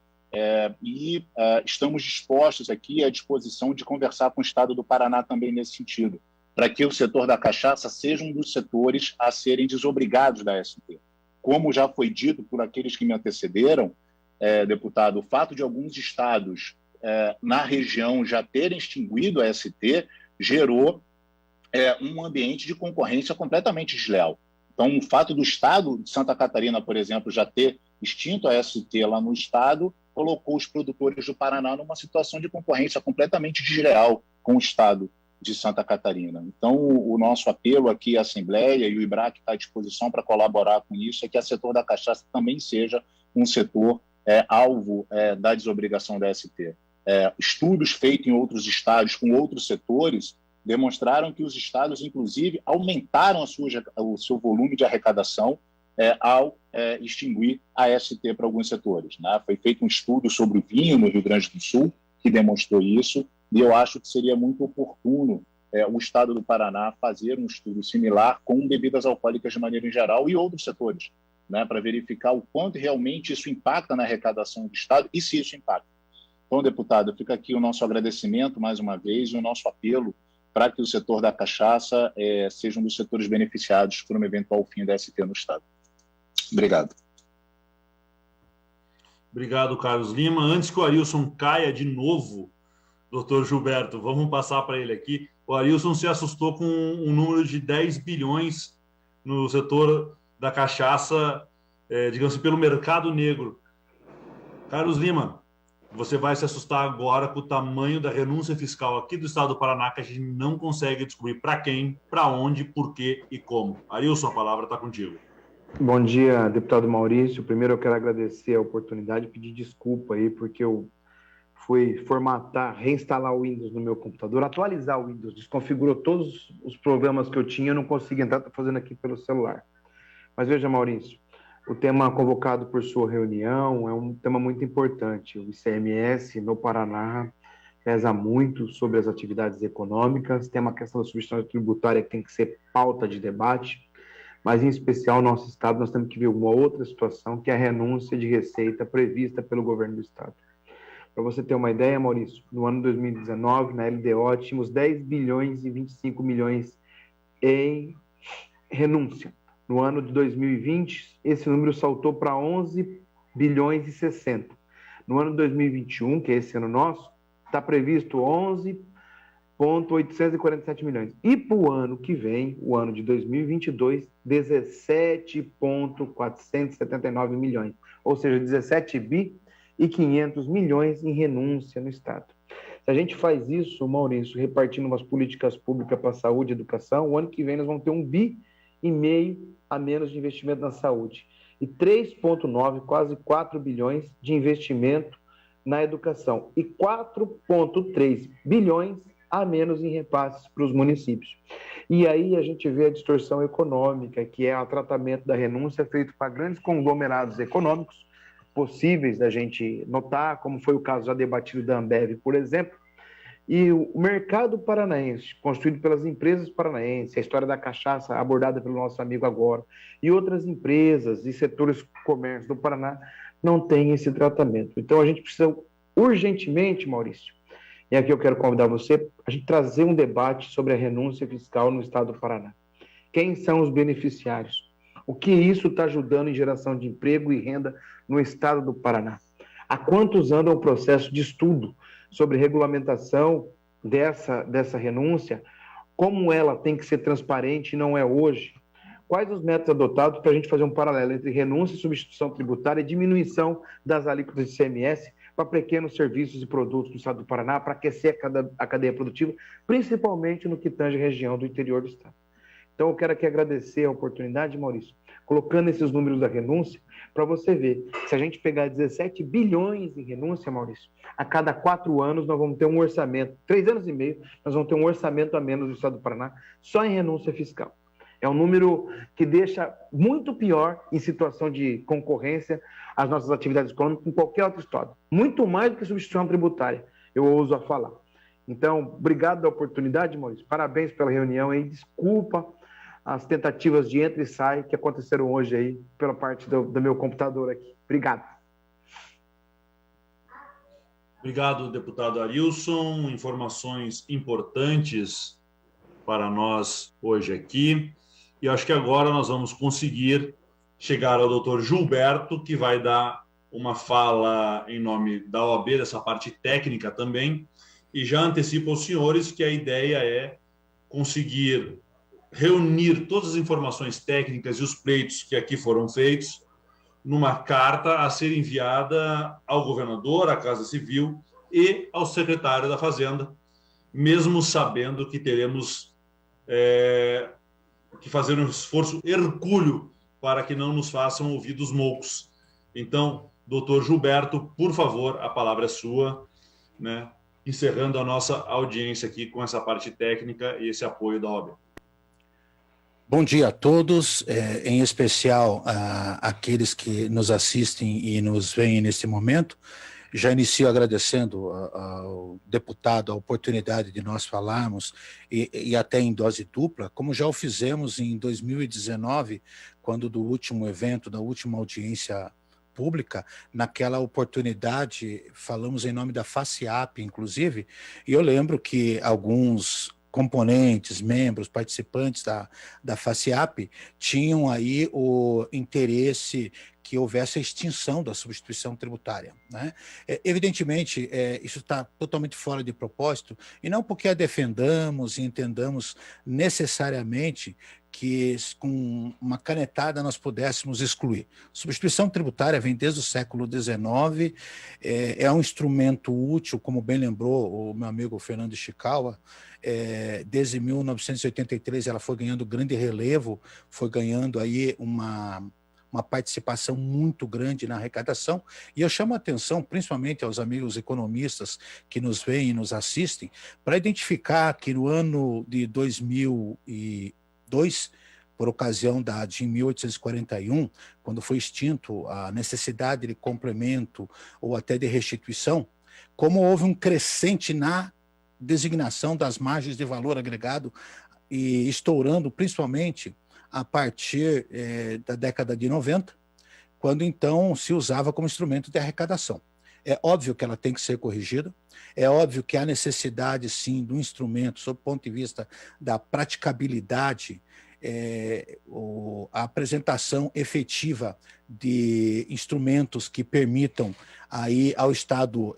estamos dispostos aqui à disposição de conversar com o estado do Paraná também nesse sentido, para que o setor da cachaça seja um dos setores a serem desobrigados da AST. Como já foi dito por aqueles que me antecederam, deputado, o fato de alguns estados na região já terem extinguido a AST gerou um ambiente de concorrência completamente desleal. Então, o fato do estado de Santa Catarina, por exemplo, já ter extinto a AST lá no estado, colocou os produtores do Paraná numa situação de concorrência completamente desleal com o estado de Santa Catarina. Então, o nosso apelo aqui à Assembleia e o IBRAC está à disposição para colaborar com isso, é que o setor da cachaça também seja um setor alvo da desobrigação da AST. Estudos feitos em outros estados com outros setores demonstraram que os estados, inclusive, aumentaram o seu volume de arrecadação ao extinguir a AST para alguns setores, né? Foi feito um estudo sobre o vinho no Rio Grande do Sul que demonstrou isso, e eu acho que seria muito oportuno o estado do Paraná fazer um estudo similar com bebidas alcoólicas de maneira em geral e outros setores, né, para verificar o quanto realmente isso impacta na arrecadação do estado e se isso impacta. Então, deputado, fica aqui o nosso agradecimento mais uma vez e o nosso apelo para que o setor da cachaça seja um dos setores beneficiados por um eventual fim da AST no estado. Obrigado. Obrigado, Carlos Lima. Antes que o Arilson caia de novo, doutor Gilberto, vamos passar para ele aqui. O Arilson se assustou com um número de 10 bilhões no setor da cachaça, digamos assim, pelo mercado negro. Carlos Lima, você vai se assustar agora com o tamanho da renúncia fiscal aqui do estado do Paraná, que a gente não consegue descobrir para quem, para onde, por quê e como. Arilson, a palavra está contigo. Bom dia, deputado Maurício. Primeiro eu quero agradecer a oportunidade e pedir desculpa aí, porque eu fui formatar, reinstalar o Windows no meu computador, atualizar o Windows, desconfigurou todos os programas que eu tinha, eu não consegui entrar, estou fazendo aqui pelo celular. Mas veja, Maurício, o tema convocado por sua reunião é um tema muito importante. O ICMS no Paraná pesa muito sobre as atividades econômicas, tem uma questão da substituição tributária que tem que ser pauta de debate, mas, em especial, no nosso estado, nós temos que ver uma outra situação, que é a renúncia de receita prevista pelo governo do estado. Para você ter uma ideia, Maurício, no ano 2019, na LDO, tínhamos 10 bilhões e 25 milhões em renúncia. No ano de 2020, esse número saltou para 11 bilhões e 60. No ano de 2021, que é esse ano nosso, está previsto 11,847 milhões. E para o ano que vem, o ano de 2022, 17,479 milhões. Ou seja, 17 bi e 500 milhões em renúncia no Estado. Se a gente faz isso, Maurício, repartindo umas políticas públicas para saúde e educação, o ano que vem nós vamos ter 1,5 bi a menos de investimento na saúde e 3,9, quase 4 bilhões de investimento na educação e 4,3 bilhões a menos em repasses para os municípios. E aí a gente vê a distorção econômica, que é o tratamento da renúncia feito para grandes conglomerados econômicos, possíveis da gente notar, como foi o caso já debatido da Ambev, por exemplo, e o mercado paranaense, construído pelas empresas paranaenses, a história da cachaça abordada pelo nosso amigo agora, e outras empresas e setores comércio do Paraná não têm esse tratamento. Então a gente precisa urgentemente, Maurício, e aqui eu quero convidar você, a gente trazer um debate sobre a renúncia fiscal no estado do Paraná. Quem são os beneficiários? O que isso está ajudando em geração de emprego e renda no estado do Paraná? Há quantos anda o processo de estudo sobre regulamentação dessa renúncia? Como ela tem que ser transparente e não é hoje? Quais os métodos adotados para a gente fazer um paralelo entre renúncia e substituição tributária e diminuição das alíquotas de ICMS para pequenos serviços e produtos do estado do Paraná, para aquecer a cadeia produtiva, principalmente no que tange a região do interior do estado? Então, eu quero aqui agradecer a oportunidade, Maurício, colocando esses números da renúncia, para você ver, se a gente pegar 17 bilhões em renúncia, Maurício, a cada 4 anos nós vamos ter um orçamento, 3 anos e meio, nós vamos ter um orçamento a menos do estado do Paraná, só em renúncia fiscal. É um número que deixa muito pior em situação de concorrência as nossas atividades econômicas em qualquer outro estado. Muito mais do que substituição tributária, eu ouso a falar. Então, obrigado pela oportunidade, Maurício. Parabéns pela reunião e desculpa as tentativas de entra e sai que aconteceram hoje aí pela parte do meu computador aqui. Obrigado. Obrigado, deputado Arilson. Informações importantes para nós hoje aqui. E acho que agora nós vamos conseguir chegar ao doutor Gilberto, que vai dar uma fala em nome da OAB, dessa parte técnica também, e já antecipo aos senhores que a ideia é conseguir reunir todas as informações técnicas e os pleitos que aqui foram feitos numa carta a ser enviada ao governador, à Casa Civil e ao secretário da Fazenda, mesmo sabendo que teremos que fazer um esforço hercúleo para que não nos façam ouvidos moucos. Então, doutor Gilberto, por favor, a palavra é sua, né? Encerrando a nossa audiência aqui com essa parte técnica e esse apoio da OAB. Bom dia a todos, em especial aqueles que nos assistem e nos veem neste momento. Já inicio agradecendo ao deputado a oportunidade de nós falarmos, e até em dose dupla, como já o fizemos em 2019, quando do último evento, da última audiência pública, naquela oportunidade falamos em nome da FACIAP, inclusive, e eu lembro que alguns componentes, membros, participantes da FACIAP tinham aí o interesse que houvesse a extinção da substituição tributária, né? Evidentemente, isso está totalmente fora de propósito, e não porque a defendamos e entendamos necessariamente que com uma canetada nós pudéssemos excluir. Substituição tributária vem desde o século XIX, é um instrumento útil, como bem lembrou o meu amigo Fernando Ishikawa, desde 1983 ela foi ganhando grande relevo, foi ganhando aí uma participação muito grande na arrecadação, e eu chamo a atenção, principalmente aos amigos economistas que nos veem e nos assistem, para identificar que no ano de 2002, por ocasião de 1841, quando foi extinto a necessidade de complemento ou até de restituição, como houve um crescente na designação das margens de valor agregado, e estourando principalmente a partir da década de 90, quando então se usava como instrumento de arrecadação. É óbvio que ela tem que ser corrigida, é óbvio que há necessidade, sim, do instrumento, sob o ponto de vista da praticabilidade, a apresentação efetiva de instrumentos que permitam aí ao Estado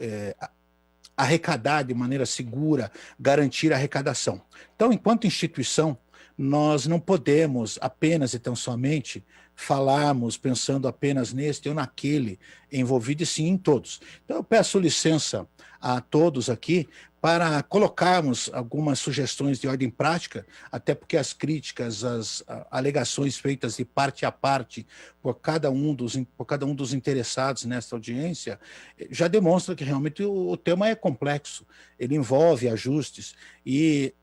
arrecadar de maneira segura, garantir a arrecadação. Então, enquanto instituição, nós não podemos apenas e tão somente falarmos pensando apenas neste ou naquele envolvido, e sim em todos. Então, eu peço licença a todos aqui para colocarmos algumas sugestões de ordem prática, até porque as críticas, as alegações feitas de parte a parte por cada um dos interessados nesta audiência, já demonstra que realmente o tema é complexo, ele envolve ajustes, e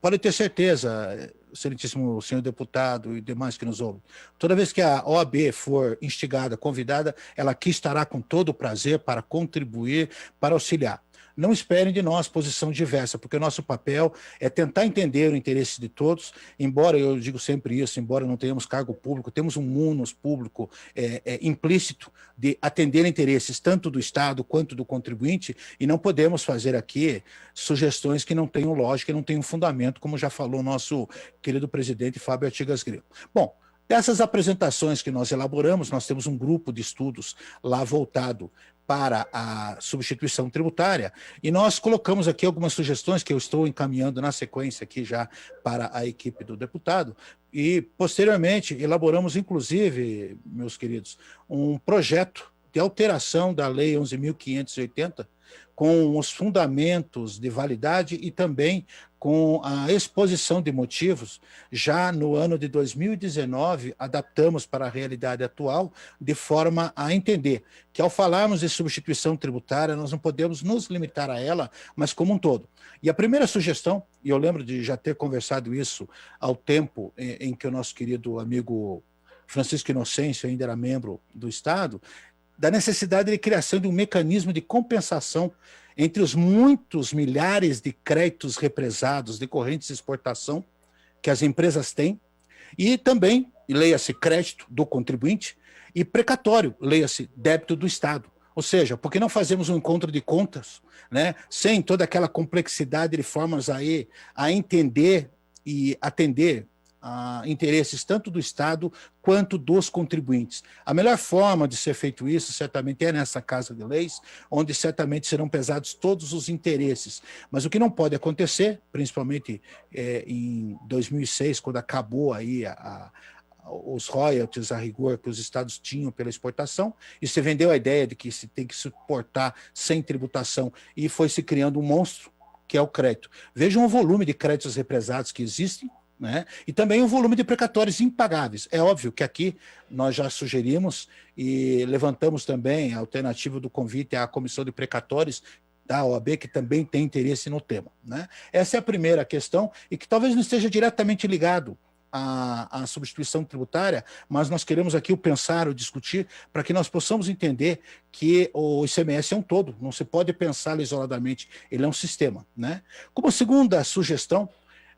pode ter certeza, excelentíssimo senhor deputado e demais que nos ouvem, toda vez que a OAB for instigada, convidada, ela aqui estará com todo o prazer para contribuir, para auxiliar. Não esperem de nós posição diversa, porque o nosso papel é tentar entender o interesse de todos, embora, eu digo sempre isso, embora não tenhamos cargo público, temos um munus público implícito de atender interesses tanto do Estado quanto do contribuinte, e não podemos fazer aqui sugestões que não tenham lógica e não tenham fundamento, como já falou o nosso querido presidente Fábio Artigas Grilo. Bom, dessas apresentações que nós elaboramos, nós temos um grupo de estudos lá voltado para a substituição tributária, e nós colocamos aqui algumas sugestões que eu estou encaminhando na sequência aqui já para a equipe do deputado, e posteriormente elaboramos, inclusive, meus queridos, um projeto de alteração da Lei 11.580, com os fundamentos de validade e também com a exposição de motivos. Já no ano de 2019, adaptamos para a realidade atual, de forma a entender que, ao falarmos de substituição tributária, nós não podemos nos limitar a ela, mas como um todo. E a primeira sugestão, e eu lembro de já ter conversado isso ao tempo em que o nosso querido amigo Francisco Inocêncio ainda era membro do Estado, da necessidade de criação de um mecanismo de compensação entre os muitos milhares de créditos represados decorrentes de exportação que as empresas têm, e também, leia-se crédito do contribuinte, e precatório, leia-se débito do Estado. Ou seja, por que não fazemos um encontro de contas, né, sem toda aquela complexidade de formas aí a entender e atender a interesses tanto do Estado quanto dos contribuintes. A melhor forma de ser feito isso, certamente, é nessa Casa de Leis, onde certamente serão pesados todos os interesses. Mas o que não pode acontecer, principalmente em 2006, quando acabou aí os royalties a rigor que os estados tinham pela exportação, e se vendeu a ideia de que se tem que suportar sem tributação, e foi se criando um monstro, que é o crédito. Vejam o volume de créditos represados que existem, né? E também o volume de precatórios impagáveis. É óbvio que aqui nós já sugerimos e levantamos também a alternativa do convite à Comissão de Precatórios da OAB, que também tem interesse no tema, né? Essa é a primeira questão, e que talvez não esteja diretamente ligado à substituição tributária, mas nós queremos aqui o pensar, o discutir, para que nós possamos entender que o ICMS é um todo, não se pode pensá-lo isoladamente, ele é um sistema, né? Como segunda sugestão,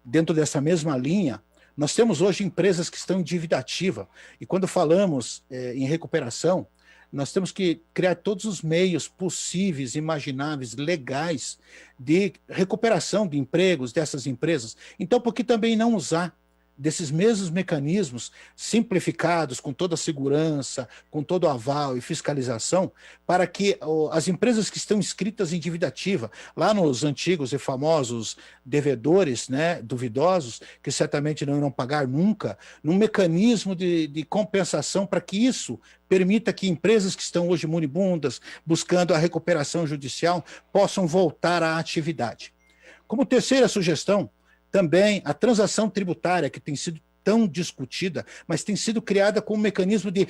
dentro dessa mesma linha, nós temos hoje empresas que estão em dívida ativa, e quando falamos em recuperação, nós temos que criar todos os meios possíveis, imagináveis, legais, de recuperação de empregos dessas empresas. Então, por que também não usar desses mesmos mecanismos simplificados, com toda a segurança, com todo o aval e fiscalização, para que as empresas que estão inscritas em dívida ativa, lá nos antigos e famosos devedores, né, duvidosos, que certamente não irão pagar nunca, num mecanismo de compensação, para que isso permita que empresas que estão hoje moribundas, buscando a recuperação judicial, possam voltar à atividade. Como terceira sugestão, também a transação tributária, que tem sido tão discutida, mas tem sido criada como um mecanismo de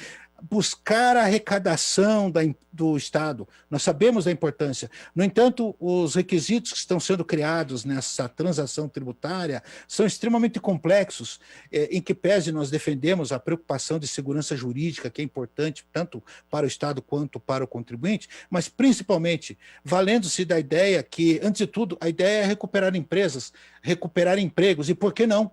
buscar a arrecadação do Estado. Nós sabemos da importância. No entanto, os requisitos que estão sendo criados nessa transação tributária são extremamente complexos, em que pese nós defendemos a preocupação de segurança jurídica, que é importante tanto para o Estado quanto para o contribuinte, mas principalmente valendo-se da ideia que, antes de tudo, a ideia é recuperar empresas, recuperar empregos, e por que não?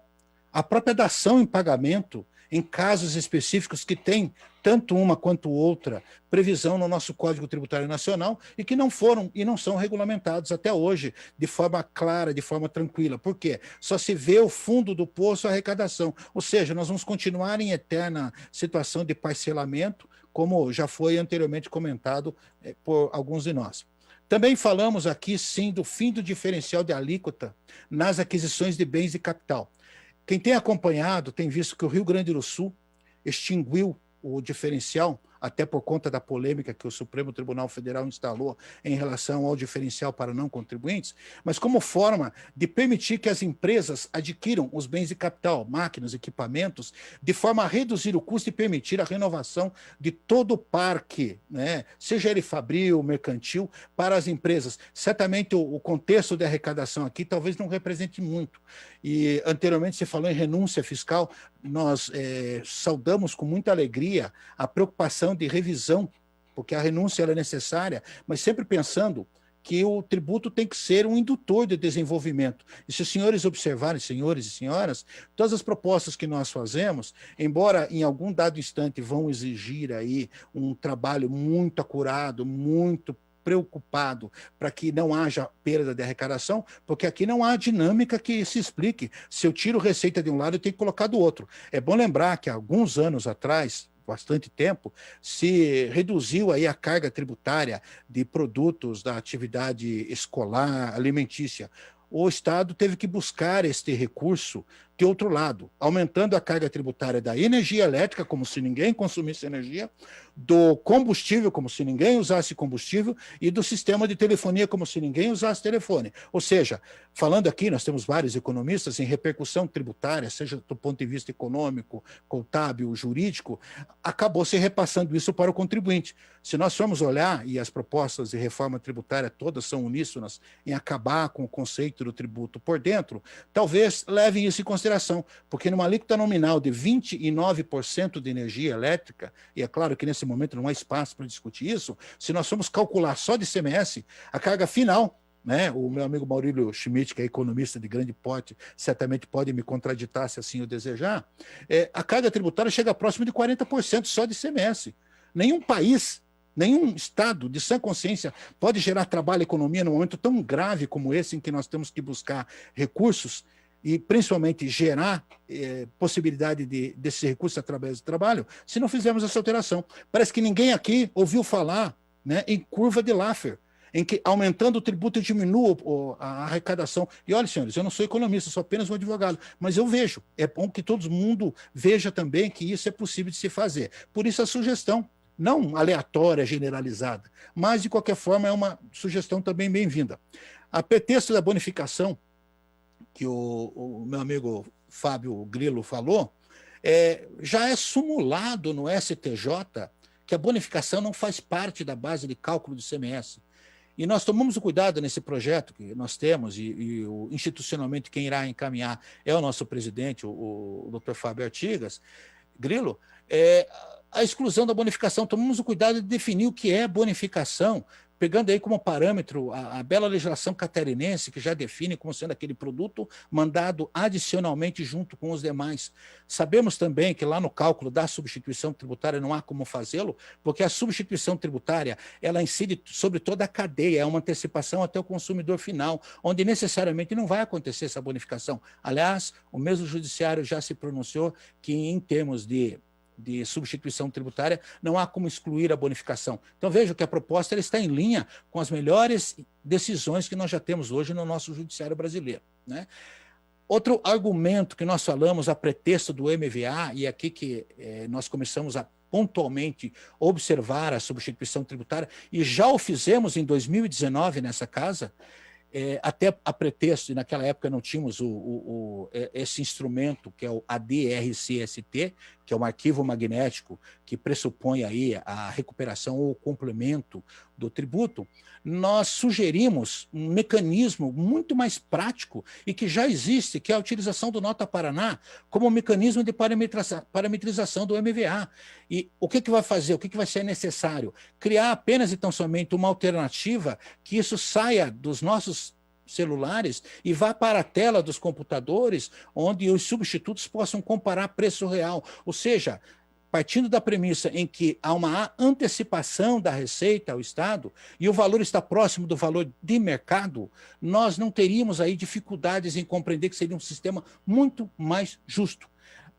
A própria dação em pagamento, em casos específicos que tem tanto uma quanto outra previsão no nosso Código Tributário Nacional e que não foram e não são regulamentados até hoje de forma clara, de forma tranquila. Por quê? Só se vê o fundo do poço, a arrecadação. Ou seja, nós vamos continuar em eterna situação de parcelamento, como já foi anteriormente comentado por alguns de nós. Também falamos aqui, sim, do fim do diferencial de alíquota nas aquisições de bens e capital. Quem tem acompanhado tem visto que o Rio Grande do Sul extinguiu o diferencial, até por conta da polêmica que o Supremo Tribunal Federal instalou em relação ao diferencial para não contribuintes, mas como forma de permitir que as empresas adquiram os bens de capital, máquinas, equipamentos, de forma a reduzir o custo e permitir a renovação de todo o parque, né? Seja ele fabril, mercantil, para as empresas. Certamente o contexto de arrecadação aqui talvez não represente muito. E anteriormente se falou em renúncia fiscal, nós saudamos com muita alegria a preocupação de revisão, porque a renúncia ela é necessária, mas sempre pensando que o tributo tem que ser um indutor de desenvolvimento. E se os senhores observarem, senhores e senhoras, todas as propostas que nós fazemos, embora em algum dado instante vão exigir aí um trabalho muito acurado, muito preocupado para que não haja perda de arrecadação, porque aqui não há dinâmica que se explique. Se eu tiro receita de um lado, eu tenho que colocar do outro. É bom lembrar que há alguns anos atrás, bastante tempo, se reduziu aí a carga tributária de produtos da atividade escolar, alimentícia. O Estado teve que buscar este recurso de outro lado, aumentando a carga tributária da energia elétrica, como se ninguém consumisse energia, do combustível, como se ninguém usasse combustível, e do sistema de telefonia, como se ninguém usasse telefone. Ou seja, falando aqui, nós temos vários economistas em repercussão tributária, seja do ponto de vista econômico, contábil, jurídico, acabou se repassando isso para o contribuinte. Se nós formos olhar, e as propostas de reforma tributária todas são uníssonas em acabar com o conceito do tributo por dentro, talvez levem isso em consideração, porque numa alíquota nominal de 29% de energia elétrica, e é claro que nesse momento não há espaço para discutir isso, se nós formos calcular só de ICMS, a carga final, né, o meu amigo Maurílio Schmidt, que é economista de grande porte, certamente pode me contraditar se assim o desejar, a carga tributária chega próximo de 40% só de ICMS. Nenhum país, nenhum Estado de sã consciência pode gerar trabalho e economia num momento tão grave como esse, em que nós temos que buscar recursos e principalmente gerar possibilidade desses recursos através do trabalho, se não fizermos essa alteração. Parece que ninguém aqui ouviu falar, né, em curva de Laffer, em que aumentando o tributo diminua a arrecadação. E olha, senhores, eu não sou economista, sou apenas um advogado, mas eu vejo, é bom que todo mundo veja também que isso é possível de se fazer. Por isso a sugestão, não aleatória, generalizada, mas de qualquer forma é uma sugestão também bem-vinda. A pretexto da bonificação, que o meu amigo Fábio Grilo falou, já é simulado no STJ que a bonificação não faz parte da base de cálculo do ICMS. E nós tomamos o cuidado nesse projeto que nós temos, e institucionalmente quem irá encaminhar é o nosso presidente, o Dr. Fábio Artigas Grilo, a exclusão da bonificação. Tomamos o cuidado de definir o que é bonificação, pegando aí como parâmetro a bela legislação catarinense, que já define como sendo aquele produto mandado adicionalmente junto com os demais. Sabemos também que lá no cálculo da substituição tributária não há como fazê-lo, porque a substituição tributária ela incide sobre toda a cadeia, é uma antecipação até o consumidor final, onde necessariamente não vai acontecer essa bonificação. Aliás, o mesmo judiciário já se pronunciou que em termos de substituição tributária, não há como excluir a bonificação. Então, vejo que a proposta ela está em linha com as melhores decisões que nós já temos hoje no nosso judiciário brasileiro, né? Outro argumento que nós falamos a pretexto do MVA, e aqui que nós começamos a pontualmente observar a substituição tributária, e já o fizemos em 2019 nessa casa, até a pretexto, e naquela época não tínhamos esse instrumento, que é o ADRCST, que é um arquivo magnético que pressupõe aí a recuperação ou o complemento do tributo, nós sugerimos um mecanismo muito mais prático e que já existe, que é a utilização do Nota Paraná como um mecanismo de parametrização do MVA. E o que vai fazer? O que vai ser necessário? Criar apenas e tão somente uma alternativa que isso saia dos nossos celulares e vá para a tela dos computadores, onde os substitutos possam comparar preço real. Ou seja, partindo da premissa em que há uma antecipação da receita ao Estado e o valor está próximo do valor de mercado, nós não teríamos aí dificuldades em compreender que seria um sistema muito mais justo.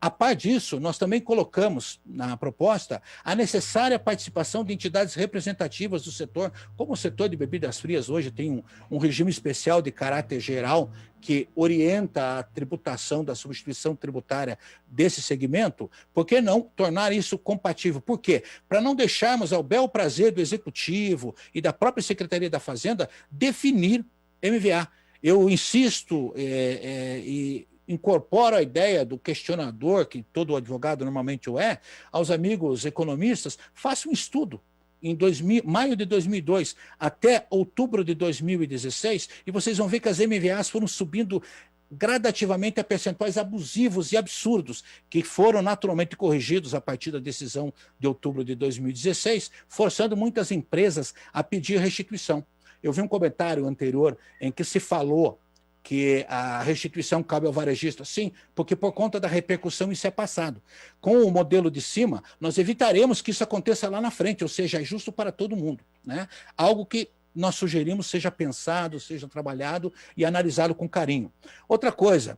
A par disso, nós também colocamos na proposta a necessária participação de entidades representativas do setor, como o setor de bebidas frias hoje tem um regime especial de caráter geral que orienta a tributação da substituição tributária desse segmento, por que não tornar isso compatível? Por quê? Para não deixarmos ao bel prazer do Executivo e da própria Secretaria da Fazenda definir MVA. Eu insisto e incorporo a ideia do questionador, que todo advogado normalmente o é, aos amigos economistas, faça um estudo em maio de 2002 até outubro de 2016, e vocês vão ver que as MVAs foram subindo gradativamente a percentuais abusivos e absurdos, que foram naturalmente corrigidos a partir da decisão de outubro de 2016, forçando muitas empresas a pedir restituição. Eu vi um comentário anterior em que se falou que a restituição cabe ao varejista. Sim, porque por conta da repercussão isso é passado. Com o modelo de cima, nós evitaremos que isso aconteça lá na frente, ou seja, é justo para todo mundo, né? Algo que nós sugerimos seja pensado, seja trabalhado e analisado com carinho. Outra coisa,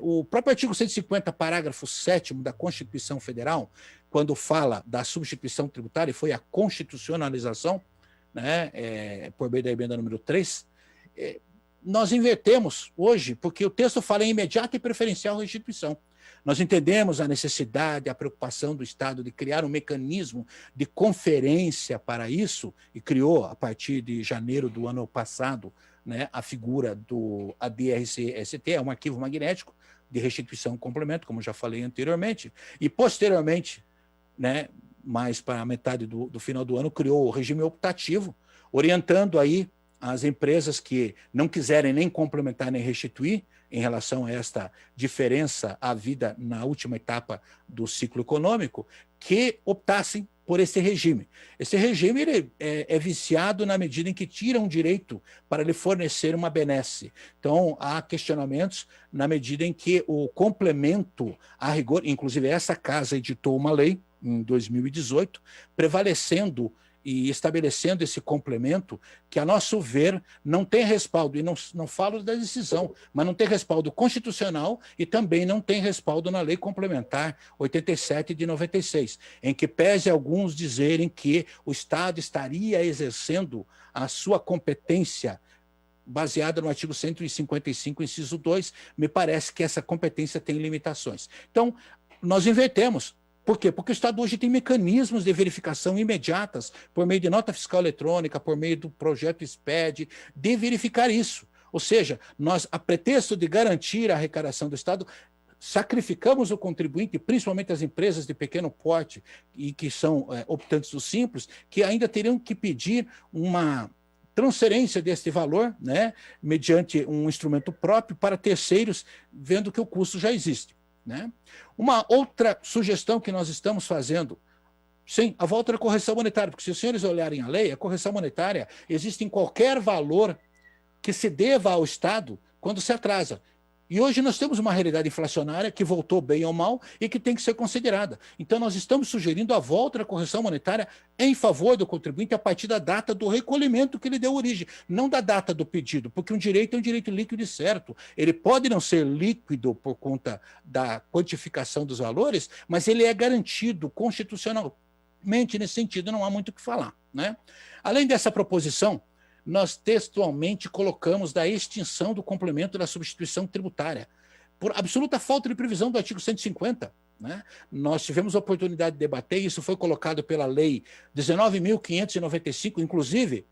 o próprio artigo 150, parágrafo 7º da Constituição Federal, quando fala da substituição tributária, e foi a constitucionalização, né, por meio da emenda número 3, nós invertemos hoje, porque o texto fala em imediata e preferencial restituição. Nós entendemos a necessidade, a preocupação do Estado de criar um mecanismo de conferência para isso, e criou, a partir de janeiro do ano passado, né, a figura do ADRC-ST, é um arquivo magnético de restituição e complemento, como já falei anteriormente, e posteriormente, né, mais para a metade do final do ano, criou o regime optativo, orientando aí as empresas que não quiserem nem complementar nem restituir em relação a esta diferença havida na última etapa do ciclo econômico, que optassem por esse regime. Esse regime ele é viciado na medida em que tira um direito para lhe fornecer uma benesse. Então, há questionamentos na medida em que o complemento, a rigor, inclusive essa casa editou uma lei em 2018, prevalecendo e estabelecendo esse complemento que, a nosso ver, não tem respaldo, e não falo da decisão, mas não tem respaldo constitucional e também não tem respaldo na Lei Complementar 87 de 96, em que pese alguns dizerem que o Estado estaria exercendo a sua competência baseada no artigo 155, inciso 2, me parece que essa competência tem limitações. Então, nós invertemos. Por quê? Porque o Estado hoje tem mecanismos de verificação imediatas, por meio de nota fiscal eletrônica, por meio do projeto SPED, de verificar isso. Ou seja, nós, a pretexto de garantir a arrecadação do Estado, sacrificamos o contribuinte, principalmente as empresas de pequeno porte, e que são optantes do Simples, que ainda teriam que pedir uma transferência deste valor, né, mediante um instrumento próprio para terceiros, vendo que o custo já existe. Né? Uma outra sugestão que nós estamos fazendo, sim, a volta da correção monetária, porque se os senhores olharem a lei, a correção monetária existe em qualquer valor que se deva ao Estado quando se atrasa. E hoje nós temos uma realidade inflacionária que voltou bem ou mal e que tem que ser considerada. Então nós estamos sugerindo a volta da correção monetária em favor do contribuinte a partir da data do recolhimento que ele deu origem, não da data do pedido, porque um direito é um direito líquido e certo. Ele pode não ser líquido por conta da quantificação dos valores, mas ele é garantido constitucionalmente nesse sentido, não há muito o que falar. Né? Além dessa proposição, nós textualmente colocamos da extinção do complemento da substituição tributária, por absoluta falta de previsão do artigo 150. Né? Nós tivemos a oportunidade de debater, isso foi colocado pela Lei 19.595, inclusive,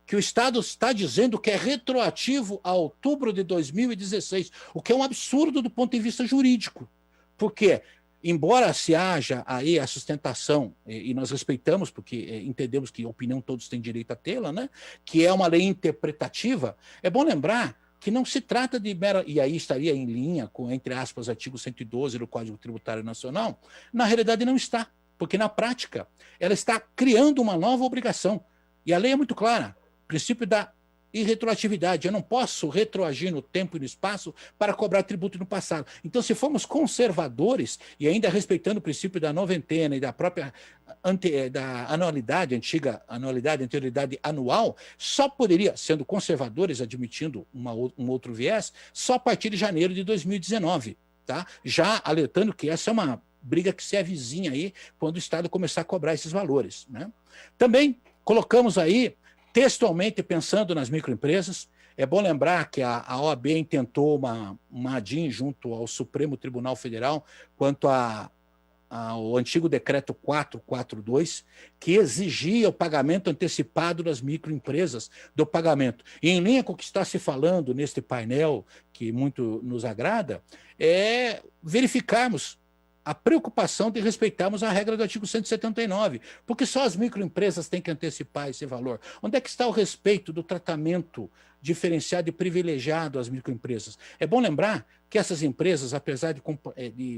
que o Estado está dizendo que é retroativo a outubro de 2016, o que é um absurdo do ponto de vista jurídico. Por quê? Embora se haja aí a sustentação, e nós respeitamos, porque entendemos que a opinião todos têm direito a tê-la, né? Que é uma lei interpretativa, é bom lembrar que não se trata de mera, e aí estaria em linha com, entre aspas, artigo 112 do Código Tributário Nacional, na realidade não está, porque na prática ela está criando uma nova obrigação. E a lei é muito clara, o princípio da e retroatividade. Eu não posso retroagir no tempo e no espaço para cobrar tributo no passado. Então, se formos conservadores, e ainda respeitando o princípio da noventena e da própria da anualidade, antiga anualidade, anterioridade anual, só poderia, sendo conservadores, admitindo um outro viés, só a partir de janeiro de 2019. Tá? Já alertando que essa é uma briga que se avizinha aí quando o Estado começar a cobrar esses valores. Né? Também colocamos aí, textualmente, pensando nas microempresas, é bom lembrar que a OAB intentou uma ADIM junto ao Supremo Tribunal Federal quanto ao antigo decreto 442, que exigia o pagamento antecipado das microempresas do pagamento. E em linha com o que está se falando neste painel, que muito nos agrada, é verificarmos a preocupação de respeitarmos a regra do artigo 179, porque só as microempresas têm que antecipar esse valor. Onde é que está o respeito do tratamento diferenciado e privilegiado às microempresas? É bom lembrar que essas empresas, apesar de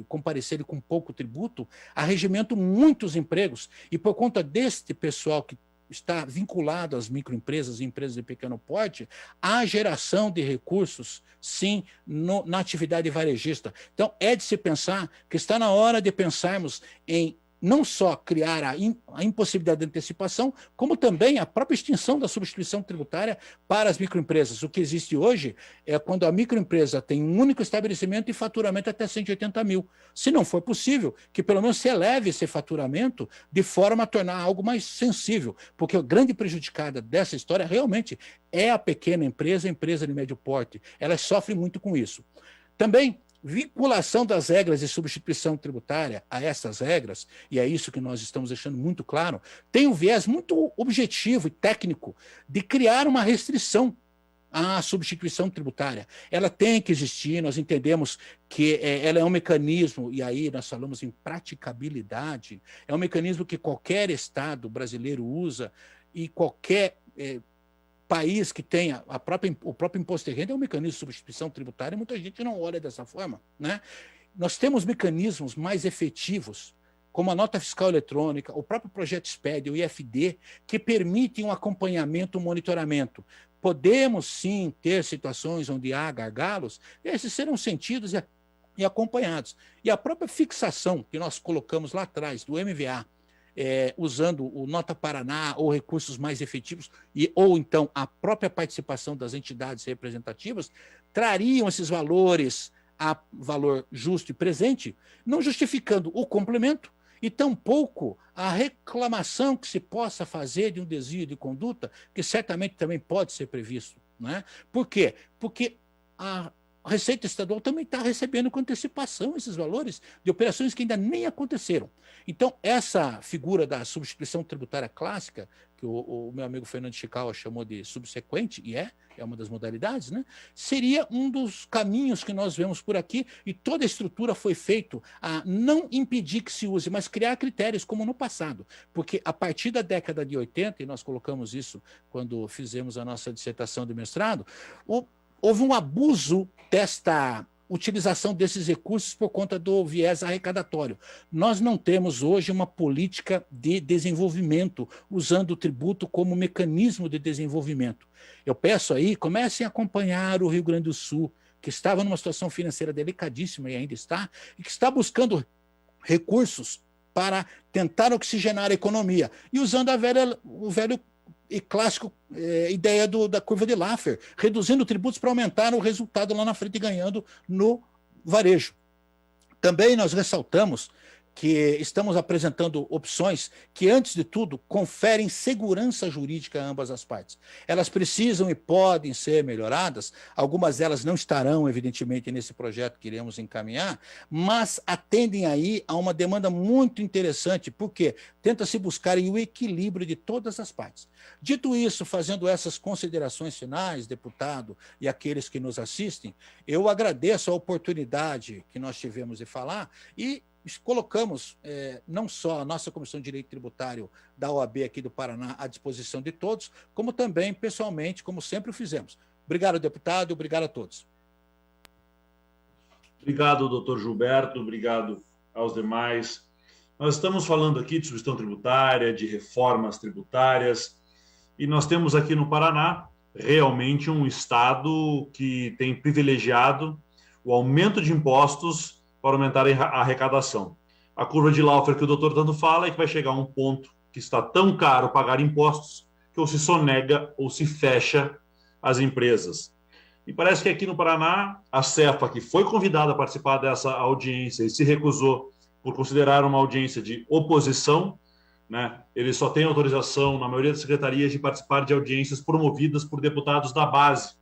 comparecerem com pouco tributo, arregimentam muitos empregos, e por conta deste pessoal que está vinculado às microempresas e empresas de pequeno porte, há geração de recursos, sim, na atividade varejista. Então, é de se pensar que está na hora de pensarmos em não só criar a impossibilidade de antecipação, como também a própria extinção da substituição tributária para as microempresas. O que existe hoje é quando a microempresa tem um único estabelecimento e faturamento até 180 mil. Se não for possível, que pelo menos se eleve esse faturamento de forma a tornar algo mais sensível, porque a grande prejudicada dessa história realmente é a pequena empresa, a empresa de médio porte. Ela sofre muito com isso. Também, vinculação das regras de substituição tributária a essas regras, e é isso que nós estamos deixando muito claro, tem um viés muito objetivo e técnico de criar uma restrição à substituição tributária. Ela tem que existir, nós entendemos que ela é um mecanismo, e aí nós falamos em praticabilidade, é um mecanismo que qualquer Estado brasileiro usa e qualquer país que tenha o próprio imposto de renda é um mecanismo de substituição tributária, e muita gente não olha dessa forma. Né? Nós temos mecanismos mais efetivos, como a nota fiscal eletrônica, o próprio projeto SPED, o IFD, que permitem um acompanhamento, um monitoramento. Podemos, sim, ter situações onde há gargalos, esses serão sentidos e acompanhados. E a própria fixação que nós colocamos lá atrás, do MVA, usando o Nota Paraná ou recursos mais efetivos, ou então a própria participação das entidades representativas, trariam esses valores a valor justo e presente, não justificando o complemento e tampouco a reclamação que se possa fazer de um desvio de conduta, que certamente também pode ser previsto. Né? Por quê? Porque a Receita Estadual também está recebendo com antecipação esses valores de operações que ainda nem aconteceram. Então, essa figura da substituição tributária clássica, que o meu amigo Fernando Chikawa chamou de subsequente, e é uma das modalidades, né? Seria um dos caminhos que nós vemos por aqui, e toda a estrutura foi feita a não impedir que se use, mas criar critérios como no passado. Porque a partir da década de 80, e nós colocamos isso quando fizemos a nossa dissertação de mestrado, houve um abuso desta utilização desses recursos por conta do viés arrecadatório. Nós não temos hoje uma política de desenvolvimento usando o tributo como mecanismo de desenvolvimento. Eu peço aí, comecem a acompanhar o Rio Grande do Sul, que estava numa situação financeira delicadíssima e ainda está, e que está buscando recursos para tentar oxigenar a economia, e usando o velho e clássico ideia da curva de Laffer, reduzindo tributos para aumentar o resultado lá na frente e ganhando no varejo. Também nós ressaltamos que estamos apresentando opções que, antes de tudo, conferem segurança jurídica a ambas as partes. Elas precisam e podem ser melhoradas, algumas delas não estarão, evidentemente, nesse projeto que iremos encaminhar, mas atendem aí a uma demanda muito interessante, porque tenta-se buscar o equilíbrio de todas as partes. Dito isso, fazendo essas considerações finais, deputado, e aqueles que nos assistem, eu agradeço a oportunidade que nós tivemos de falar e colocamos não só a nossa Comissão de Direito Tributário da OAB aqui do Paraná à disposição de todos, como também pessoalmente, como sempre o fizemos. Obrigado, deputado, obrigado a todos. Obrigado, doutor Gilberto, obrigado aos demais. Nós estamos falando aqui de substituição tributária, de reformas tributárias, e nós temos aqui no Paraná realmente um Estado que tem privilegiado o aumento de impostos para aumentar a arrecadação. A curva de Laffer que o doutor tanto fala é que vai chegar a um ponto que está tão caro pagar impostos que ou se sonega ou se fecha as empresas. E parece que aqui no Paraná, a Cefa, que foi convidada a participar dessa audiência e se recusou por considerar uma audiência de oposição, né? Ele só tem autorização, na maioria das secretarias, de participar de audiências promovidas por deputados da base.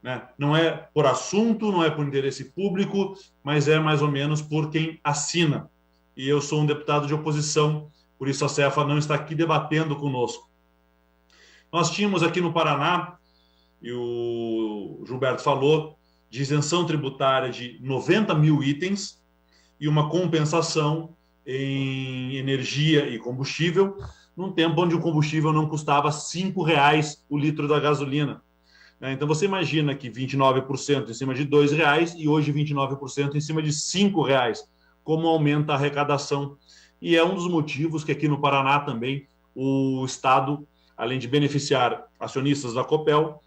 Né? Não é por assunto, não é por interesse público, mas é mais ou menos por quem assina. E eu sou um deputado de oposição, por isso a Cefa não está aqui debatendo conosco. Nós tínhamos aqui no Paraná, e o Gilberto falou, de isenção tributária de 90 mil itens e uma compensação em energia e combustível, num tempo onde o combustível não custava R$ 5,00 o litro da gasolina. Então você imagina que 29% em cima de R$ 2,00 e hoje 29% em cima de R$ 5,00, como aumenta a arrecadação. E é um dos motivos que aqui no Paraná também o Estado, além de beneficiar acionistas da Copel,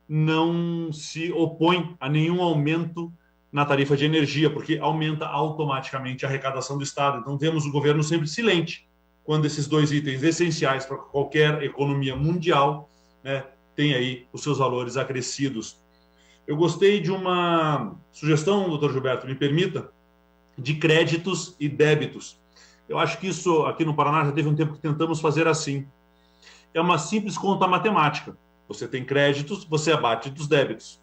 não se opõe a nenhum aumento na tarifa de energia, porque aumenta automaticamente a arrecadação do Estado. Então, vemos o governo sempre silente quando esses dois itens essenciais para qualquer economia mundial, né, têm aí os seus valores acrescidos. Eu gostei de uma sugestão, doutor Gilberto, me permita, de créditos e débitos. Eu acho que isso aqui no Paraná já teve um tempo que tentamos fazer assim. É uma simples conta matemática. Você tem créditos, você abate dos débitos.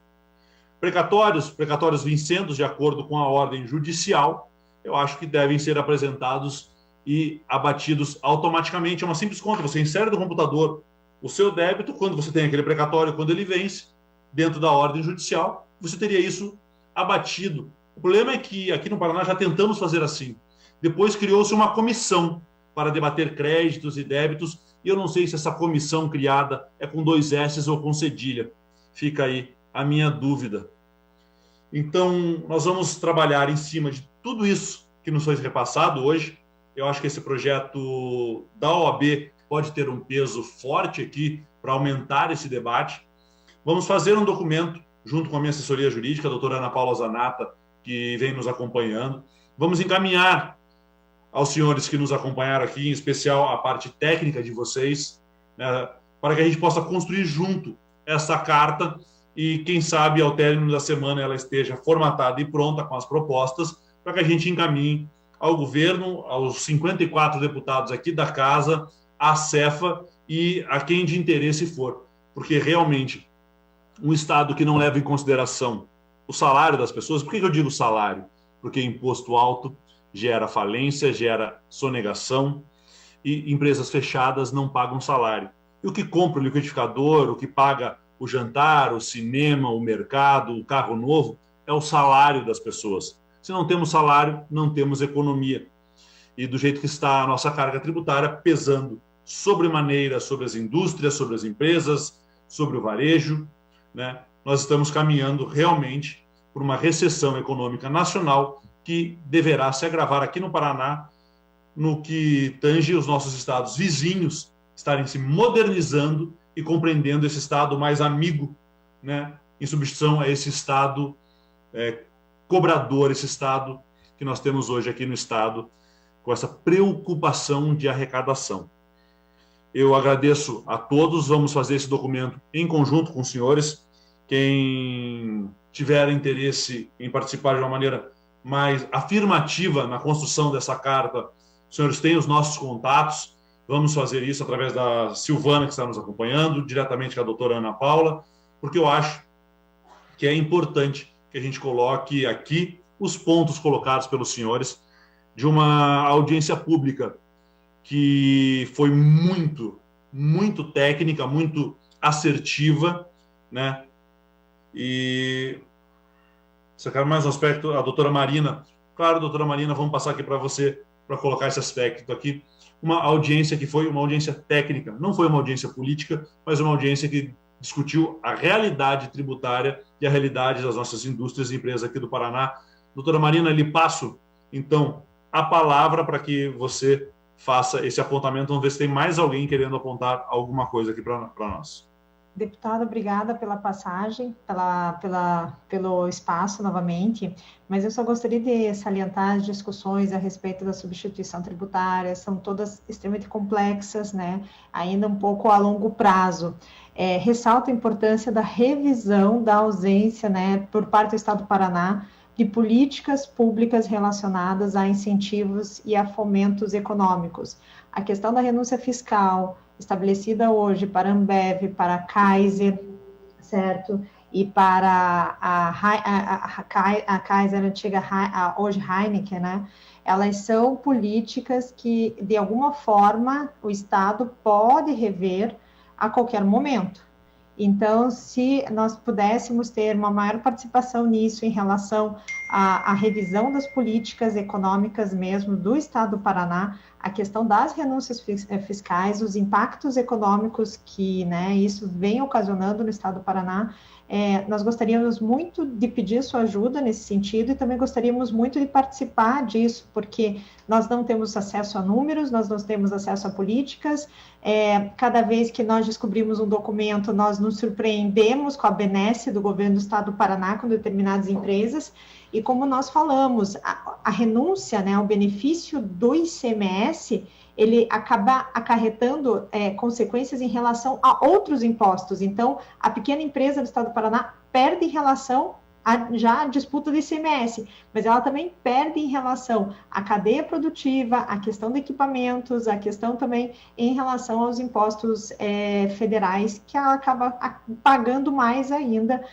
Precatórios vencendo de acordo com a ordem judicial, eu acho que devem ser apresentados e abatidos automaticamente. É uma simples conta, você insere no computador o seu débito, quando você tem aquele precatório, quando ele vence, dentro da ordem judicial, você teria isso abatido. O problema é que aqui no Paraná já tentamos fazer assim. Depois criou-se uma comissão para debater créditos e débitos, e eu não sei se essa comissão criada é com 2 S's ou com cedilha. Fica aí a minha dúvida. Então, nós vamos trabalhar em cima de tudo isso que nos foi repassado hoje. Eu acho que esse projeto da OAB pode ter um peso forte aqui para aumentar esse debate. Vamos fazer um documento, junto com a minha assessoria jurídica, a doutora Ana Paula Zanata, que vem nos acompanhando. Vamos encaminhar aos senhores que nos acompanharam aqui, em especial a parte técnica de vocês, né, para que a gente possa construir junto essa carta e, quem sabe, ao término da semana ela esteja formatada e pronta com as propostas, para que a gente encaminhe ao governo, aos 54 deputados aqui da casa, à Cefa e a quem de interesse for. Porque, realmente, um Estado que não leva em consideração o salário das pessoas, por que eu digo salário? Porque imposto alto gera falência, gera sonegação, e empresas fechadas não pagam salário. E o que compra o liquidificador, o que paga o jantar, o cinema, o mercado, o carro novo, é o salário das pessoas. Se não temos salário, não temos economia. E do jeito que está a nossa carga tributária, pesando sobremaneira sobre as indústrias, sobre as empresas, sobre o varejo, né, nós estamos caminhando realmente por uma recessão econômica nacional que deverá se agravar aqui no Paraná, no que tange os nossos estados vizinhos estarem se modernizando e compreendendo esse Estado mais amigo, né, em substituição a esse Estado cobrador, esse Estado que nós temos hoje aqui no Estado, com essa preocupação de arrecadação. Eu agradeço a todos, vamos fazer esse documento em conjunto com os senhores. Quem tiver interesse em participar de uma maneira mais afirmativa na construção dessa carta, os senhores têm os nossos contatos. Vamos fazer isso através da Silvana, que está nos acompanhando, diretamente com a doutora Ana Paula, porque eu acho que é importante que a gente coloque aqui os pontos colocados pelos senhores de uma audiência pública que foi muito, muito técnica, muito assertiva, né? E você quer mais um aspecto, a doutora Marina. Claro, doutora Marina, vamos passar aqui para você, para colocar esse aspecto aqui. Uma audiência que foi uma audiência técnica, não foi uma audiência política, mas uma audiência que discutiu a realidade tributária e a realidade das nossas indústrias e empresas aqui do Paraná. Doutora Marina, lhe passo, então, a palavra para que você faça esse apontamento. Vamos ver se tem mais alguém querendo apontar alguma coisa aqui para nós. Deputada, obrigada pela passagem, pelo espaço novamente, mas eu só gostaria de salientar as discussões a respeito da substituição tributária, são todas extremamente complexas, né, ainda um pouco a longo prazo. Ressalto a importância da revisão da ausência, né, por parte do Estado do Paraná, de políticas públicas relacionadas a incentivos e a fomentos econômicos. A questão da renúncia fiscal, estabelecida hoje para a Ambev, para a Kaiser, certo? E para a Kaiser, antiga, hoje Heineken, né? Elas são políticas que, de alguma forma, o Estado pode rever a qualquer momento. Então, se nós pudéssemos ter uma maior participação nisso em relação à revisão das políticas econômicas mesmo do Estado do Paraná, a questão das renúncias fiscais, os impactos econômicos que, né, isso vem ocasionando no Estado do Paraná, nós gostaríamos muito de pedir sua ajuda nesse sentido e também gostaríamos muito de participar disso, porque nós não temos acesso a números, nós não temos acesso a políticas, cada vez que nós descobrimos um documento, nós nos surpreendemos com a benesse do governo do Estado do Paraná com determinadas empresas, e como nós falamos, a renúncia, né, o benefício do ICMS, ele acaba acarretando consequências em relação a outros impostos. Então, a pequena empresa do Estado do Paraná perde em relação já a disputa do ICMS, mas ela também perde em relação à cadeia produtiva, à questão de equipamentos, à questão também em relação aos impostos federais, que ela acaba pagando mais ainda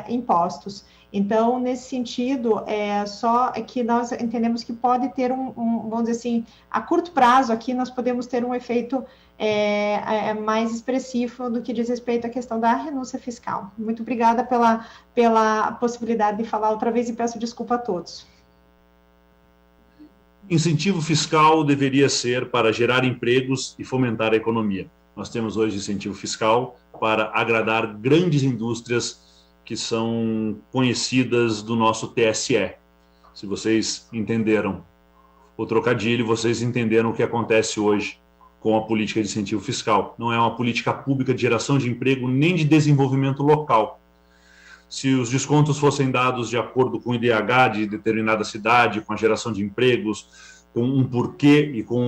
impostos. Então, nesse sentido, só que nós entendemos que pode ter vamos dizer assim, a curto prazo aqui nós podemos ter um efeito mais expressivo do que diz respeito à questão da renúncia fiscal. Muito obrigada pela possibilidade de falar outra vez e peço desculpa a todos. Incentivo fiscal deveria ser para gerar empregos e fomentar a economia. Nós temos hoje incentivo fiscal para agradar grandes indústrias que são conhecidas do nosso TSE. Se vocês entenderam o trocadilho, vocês entenderam o que acontece hoje com a política de incentivo fiscal. Não é uma política pública de geração de emprego nem de desenvolvimento local. Se os descontos fossem dados de acordo com o IDH de determinada cidade, com a geração de empregos, com um porquê e com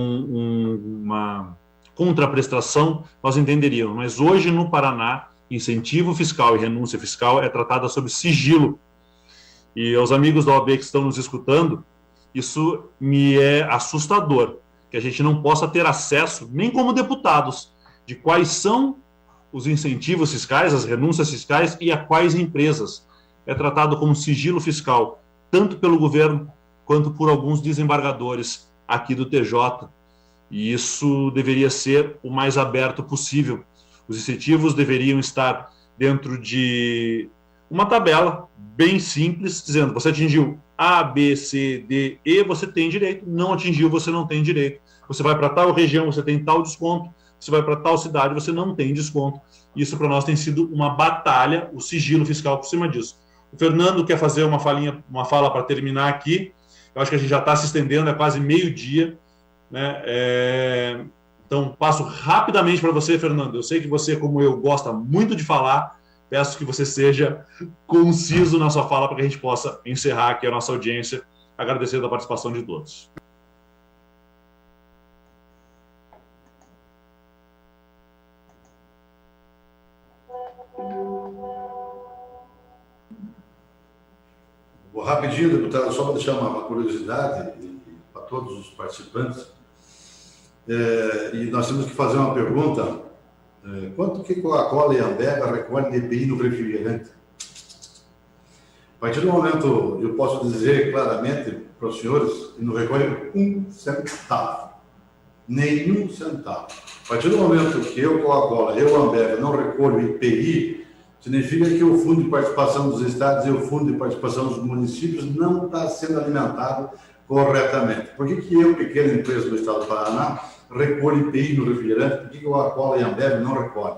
uma contraprestação, nós entenderíamos. Mas hoje no Paraná, incentivo fiscal e renúncia fiscal é tratada sob sigilo. E aos amigos da OAB que estão nos escutando, isso me é assustador, que a gente não possa ter acesso, nem como deputados, de quais são os incentivos fiscais, as renúncias fiscais e a quais empresas. É tratado como sigilo fiscal, tanto pelo governo quanto por alguns desembargadores aqui do TJ. E isso deveria ser o mais aberto possível. Os incentivos deveriam estar dentro de uma tabela bem simples, dizendo, você atingiu A, B, C, D, E, você tem direito, não atingiu, você não tem direito. Você vai para tal região, você tem tal desconto, você vai para tal cidade, você não tem desconto. Isso para nós tem sido uma batalha, o sigilo fiscal por cima disso. O Fernando quer fazer uma fala para terminar aqui, eu acho que a gente já está se estendendo, é quase meio-dia, né? Então, passo rapidamente para você, Fernando. Eu sei que você, como eu, gosta muito de falar. Peço que você seja conciso na sua fala para que a gente possa encerrar aqui a nossa audiência, agradecendo a participação de todos. Vou rapidinho, deputado, só para deixar uma curiosidade para todos os participantes. E nós temos que fazer uma pergunta. Quanto que Coca-Cola e Ambev recolhem de EPI no refrigerante? A partir do momento, eu posso dizer claramente para os senhores que não recolhem um centavo. Nenhum centavo. A partir do momento que eu, Coca-Cola, eu, Ambev, não recolho IPI, significa que o Fundo de Participação dos Estados e o Fundo de Participação dos Municípios não está sendo alimentado corretamente. Por que eu, pequena empresa do Estado do Paraná, recolho IPI no refrigerante? Por que o Coca-Cola e a Ambev não recolhem?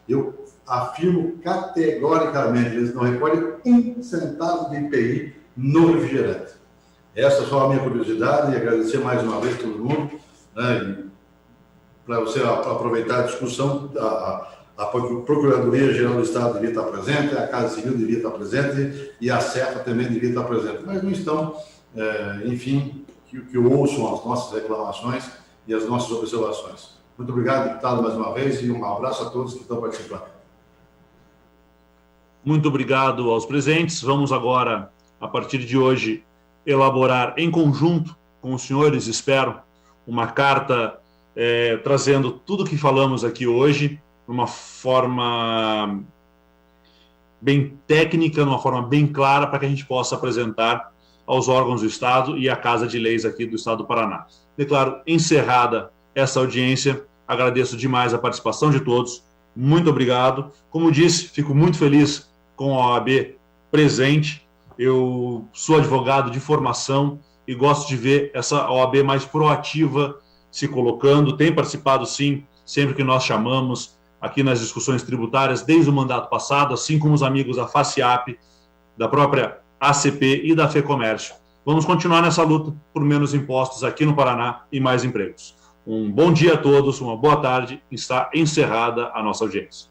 Eu afirmo categoricamente, eles não recolhem um centavo de IPI no refrigerante. Essa é só a minha curiosidade e agradecer mais uma vez a todo mundo, né, para você aproveitar a discussão, a Procuradoria-Geral do Estado devia estar presente, a Casa Civil devia estar presente e a CEFA também devia estar presente, mas não estão, enfim, que ouçam as nossas reclamações e as nossas observações. Muito obrigado, deputado, mais uma vez, e um abraço a todos que estão participando. Muito obrigado aos presentes. Vamos agora, a partir de hoje, elaborar em conjunto com os senhores, espero, uma carta trazendo tudo que falamos aqui hoje, de uma forma bem técnica, de uma forma bem clara, para que a gente possa apresentar aos órgãos do Estado e à Casa de Leis aqui do Estado do Paraná. Declaro encerrada essa audiência, agradeço demais a participação de todos, muito obrigado. Como disse, fico muito feliz com a OAB presente, eu sou advogado de formação e gosto de ver essa OAB mais proativa se colocando, tem participado sim, sempre que nós chamamos, aqui nas discussões tributárias, desde o mandato passado, assim como os amigos da FACIAP, da própria ACP e da FEComércio. Vamos continuar nessa luta por menos impostos aqui no Paraná e mais empregos. Um bom dia a todos, uma boa tarde, está encerrada a nossa audiência.